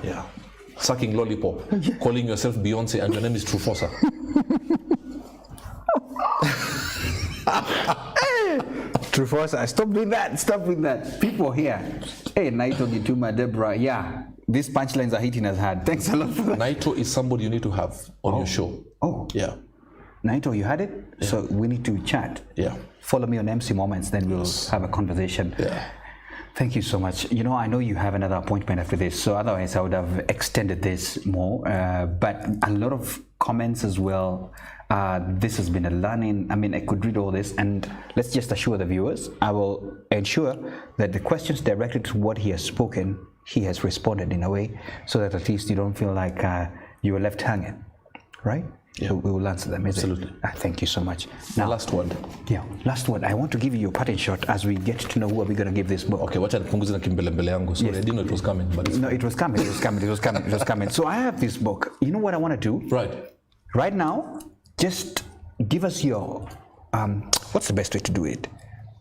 Sucking lollipop, calling yourself Beyonce, and your name is Trufosa. True foresight. Stop doing that. Stop doing that. People here. Hey, Naito, Gituma, Deborah. Yeah, these punchlines are hitting us hard. Thanks a lot for that. Naito is somebody you need to have on your show. Oh. Yeah. Naito, you had it? Yeah. So we need to chat. Yeah. Follow me on MC Moments, then we'll have a conversation. Yeah. Thank you so much. You know, I know you have another appointment after this, so otherwise I would have extended this more. But a lot of comments as well. This has been a learning. I mean, I could read all this, and let's just assure the viewers, I will ensure that the questions directed to what he has spoken, he has responded in a way, so that at least you don't feel like you were left hanging, right? Yeah. We will answer them. Absolutely. Thank you so much. Now, last word. Yeah, last word. I want to give you your parting shot as we get to know who are we going to give this book. Okay, wacha nipunguze na kimbelembele yangu. Sorry, I didn't know it was coming, but it's no, it was coming. It was coming. It was coming. It was coming. So I have this book. You know what I want to do? Right now, just give us your. What's the best way to do it?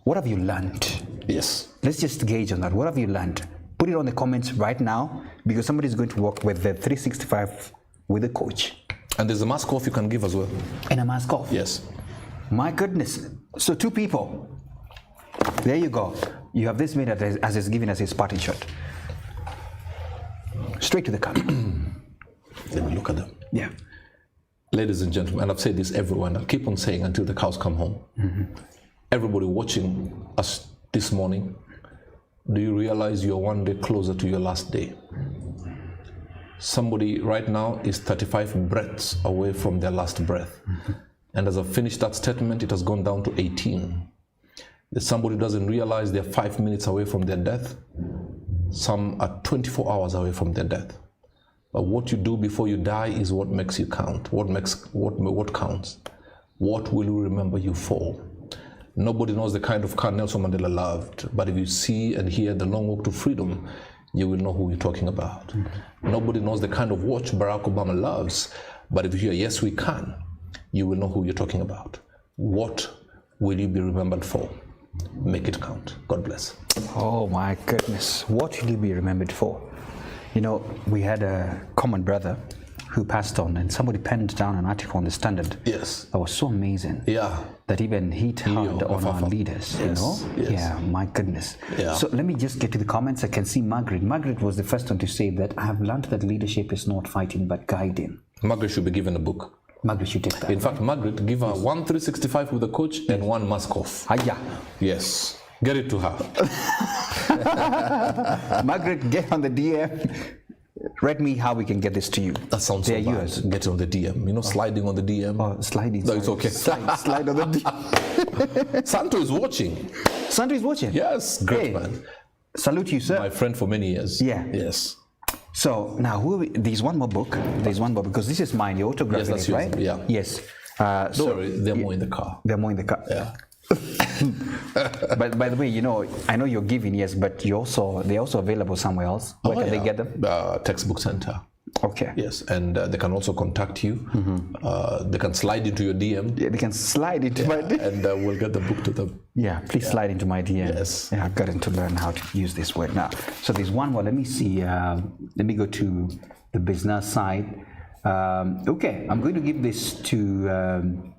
What have you learned? Yes. Let's just gauge on that. What have you learned? Put it on the comments right now, because somebody is going to work with the 365 with a coach. And there's a mask off you can give as well. And a mask off? Yes. My goodness. So 2 people. There you go. You have this made as he's giving us his parting shot. Straight to the camera. Let me look at them. Yeah. Ladies and gentlemen, and I've said this everywhere, and I'll keep on saying until the cows come home. Mm-hmm. Everybody watching us this morning, do you realize you're one day closer to your last day? Somebody right now is 35 breaths away from their last breath. Mm-hmm. And as I finished that statement, it has gone down to 18. There's somebody who doesn't realize they're 5 minutes away from their death. Some are 24 hours away from their death. But what you do before you die is what makes you count. What counts? What will we remember you for? Nobody knows the kind of car Nelson Mandela loved, but if you see and hear The Long Walk to Freedom, you will know who we're talking about. Mm-hmm. Nobody knows the kind of watch Barack Obama loves, but if you hear Yes We Can, you will know who you're talking about. What will you be remembered for? Make it count. God bless. Oh my goodness. What will you be remembered for? You know, we had a common brother who passed on, and somebody penned down an article on the Standard. Yes. That was so amazing. Yeah. That even hit hard on our leaders, you know? Yes. Yeah, my goodness. Yeah. So let me just get to the comments. I can see Margaret. Margaret was the first one to say that I have learned that leadership is not fighting but guiding. Margaret should be given a book. Margaret should take that. In fact, Margaret, give her 1 365 with a coach and 1 mask off. Hiya. Yes. Get it to her. Margaret, get on the DM. Write me how we can get this to you. That sounds so bad. Yours. Get it on the DM. You know, sliding on the DM. Oh, sliding. No, it's okay. Slide on the DM. Santo is watching. Santo is watching? Yes, great man. Salute you, sir. My friend for many years. Yeah. Yes. So now, there's one more book. There's one more, because this is mine. Your autograph, yes, that's right? yours. Yeah. Yes. Don't worry, they're more in the car. They're more in the car. Yeah. But by the way, you know, I know you're giving, yes, but they're also available somewhere else. Where can they get them? Textbook Center. Okay. Yes, and they can also contact you. Mm-hmm. They can slide into your DM. Yeah, they can slide into my DM. And we'll get the book to them. Yeah, please slide into my DM. Yes. Yeah, I've gotten to learn how to use this word now. So there's one more. Let me see. Let me go to the business side. Okay, I'm going to give this to...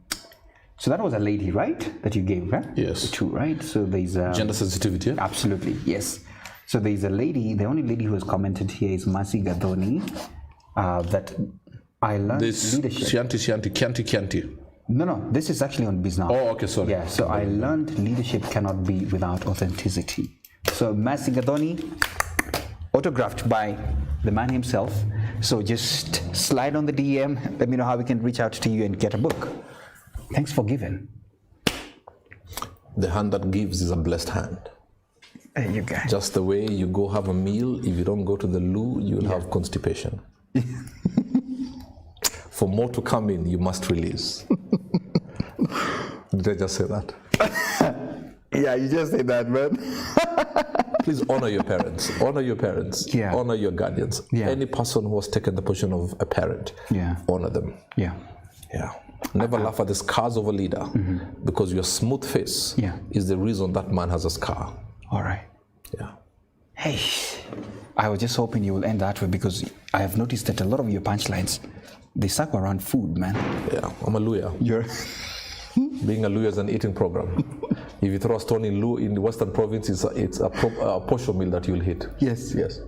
So that was a lady, right? That you gave, right? Yes. 2, right? So there's gender sensitivity. Yeah? Absolutely, yes. So there's a lady. The only lady who has commented here is Masi Gadoni. That I learned leadership. Chianti. No. This is actually on business. Oh, okay, sorry. Yeah. So I learned leadership cannot be without authenticity. So Masi Gadoni, autographed by the man himself. So just slide on the DM. Let me know how we can reach out to you and get a book. Thanks for giving. The hand that gives is a blessed hand. There you go. Just the way you go have a meal, if you don't go to the loo, you'll have constipation. For more to come in, you must release. Did I just say that? Yeah, you just said that, man. Please honor your parents. Honor your parents. Yeah. Honor your guardians. Yeah. Any person who has taken the position of a parent, honor them. Yeah. Yeah. Never laugh at the scars of a leader, because your smooth face is the reason that man has a scar. All right. Yeah. Hey, I was just hoping you will end that way, because I have noticed that a lot of your punchlines, they circle around food, man. Yeah, I'm a lawyer. You're Being a lawyer is an eating program. If you throw a stone in the Western province, it's a posho mill that you'll hit. Yes. Yes.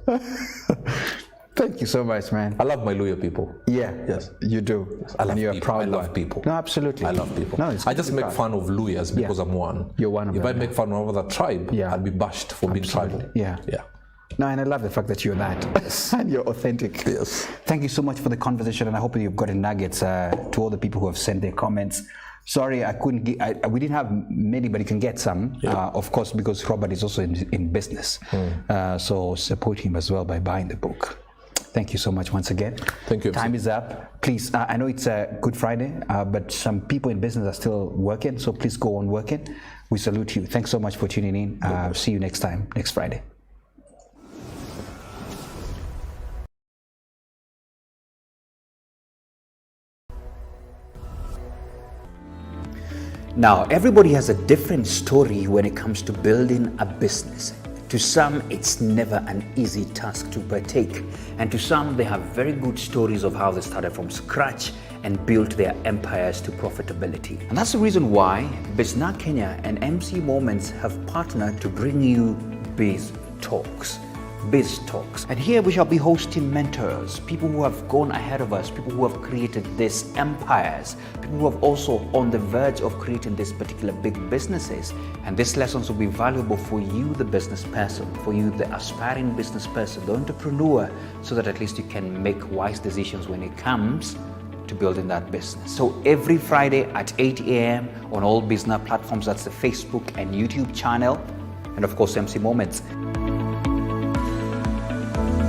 Thank you so much, man. I love my Luya people. Yeah. Yes. You do. I love and you're people. proud I love one. people. No, absolutely. I love people. No, I just make fun of Luyas because I'm one. You're one of them. If I make fun of another tribe, I'd be bashed for being tribal. Yeah. Yeah. No, and I love the fact that you're that. And you're authentic. Yes. Thank you so much for the conversation, and I hope you've gotten nuggets to all the people who have sent their comments. Sorry, I couldn't get, we didn't have many, but you can get some, of course, because Robert is also in business. So support him as well by buying the book. Thank you so much once again. Thank you. Time is up. Please, I know it's a Good Friday, but some people in business are still working, so please go on working. We salute you. Thanks so much for tuning in. See you next time, next Friday. Now, everybody has a different story when it comes to building a business. To some, it's never an easy task to partake. And to some, they have very good stories of how they started from scratch and built their empires to profitability. And that's the reason why Bizna Kenya and MC Moments have partnered to bring you Biz Talks. Biz Talks. And here we shall be hosting mentors, people who have gone ahead of us, people who have created these empires, people who have also on the verge of creating these particular big businesses. And these lessons will be valuable for you, the business person, for you, the aspiring business person, the entrepreneur, so that at least you can make wise decisions when it comes to building that business. So every Friday at 8 a.m. on all business platforms, that's the Facebook and YouTube channel, and of course MC Moments.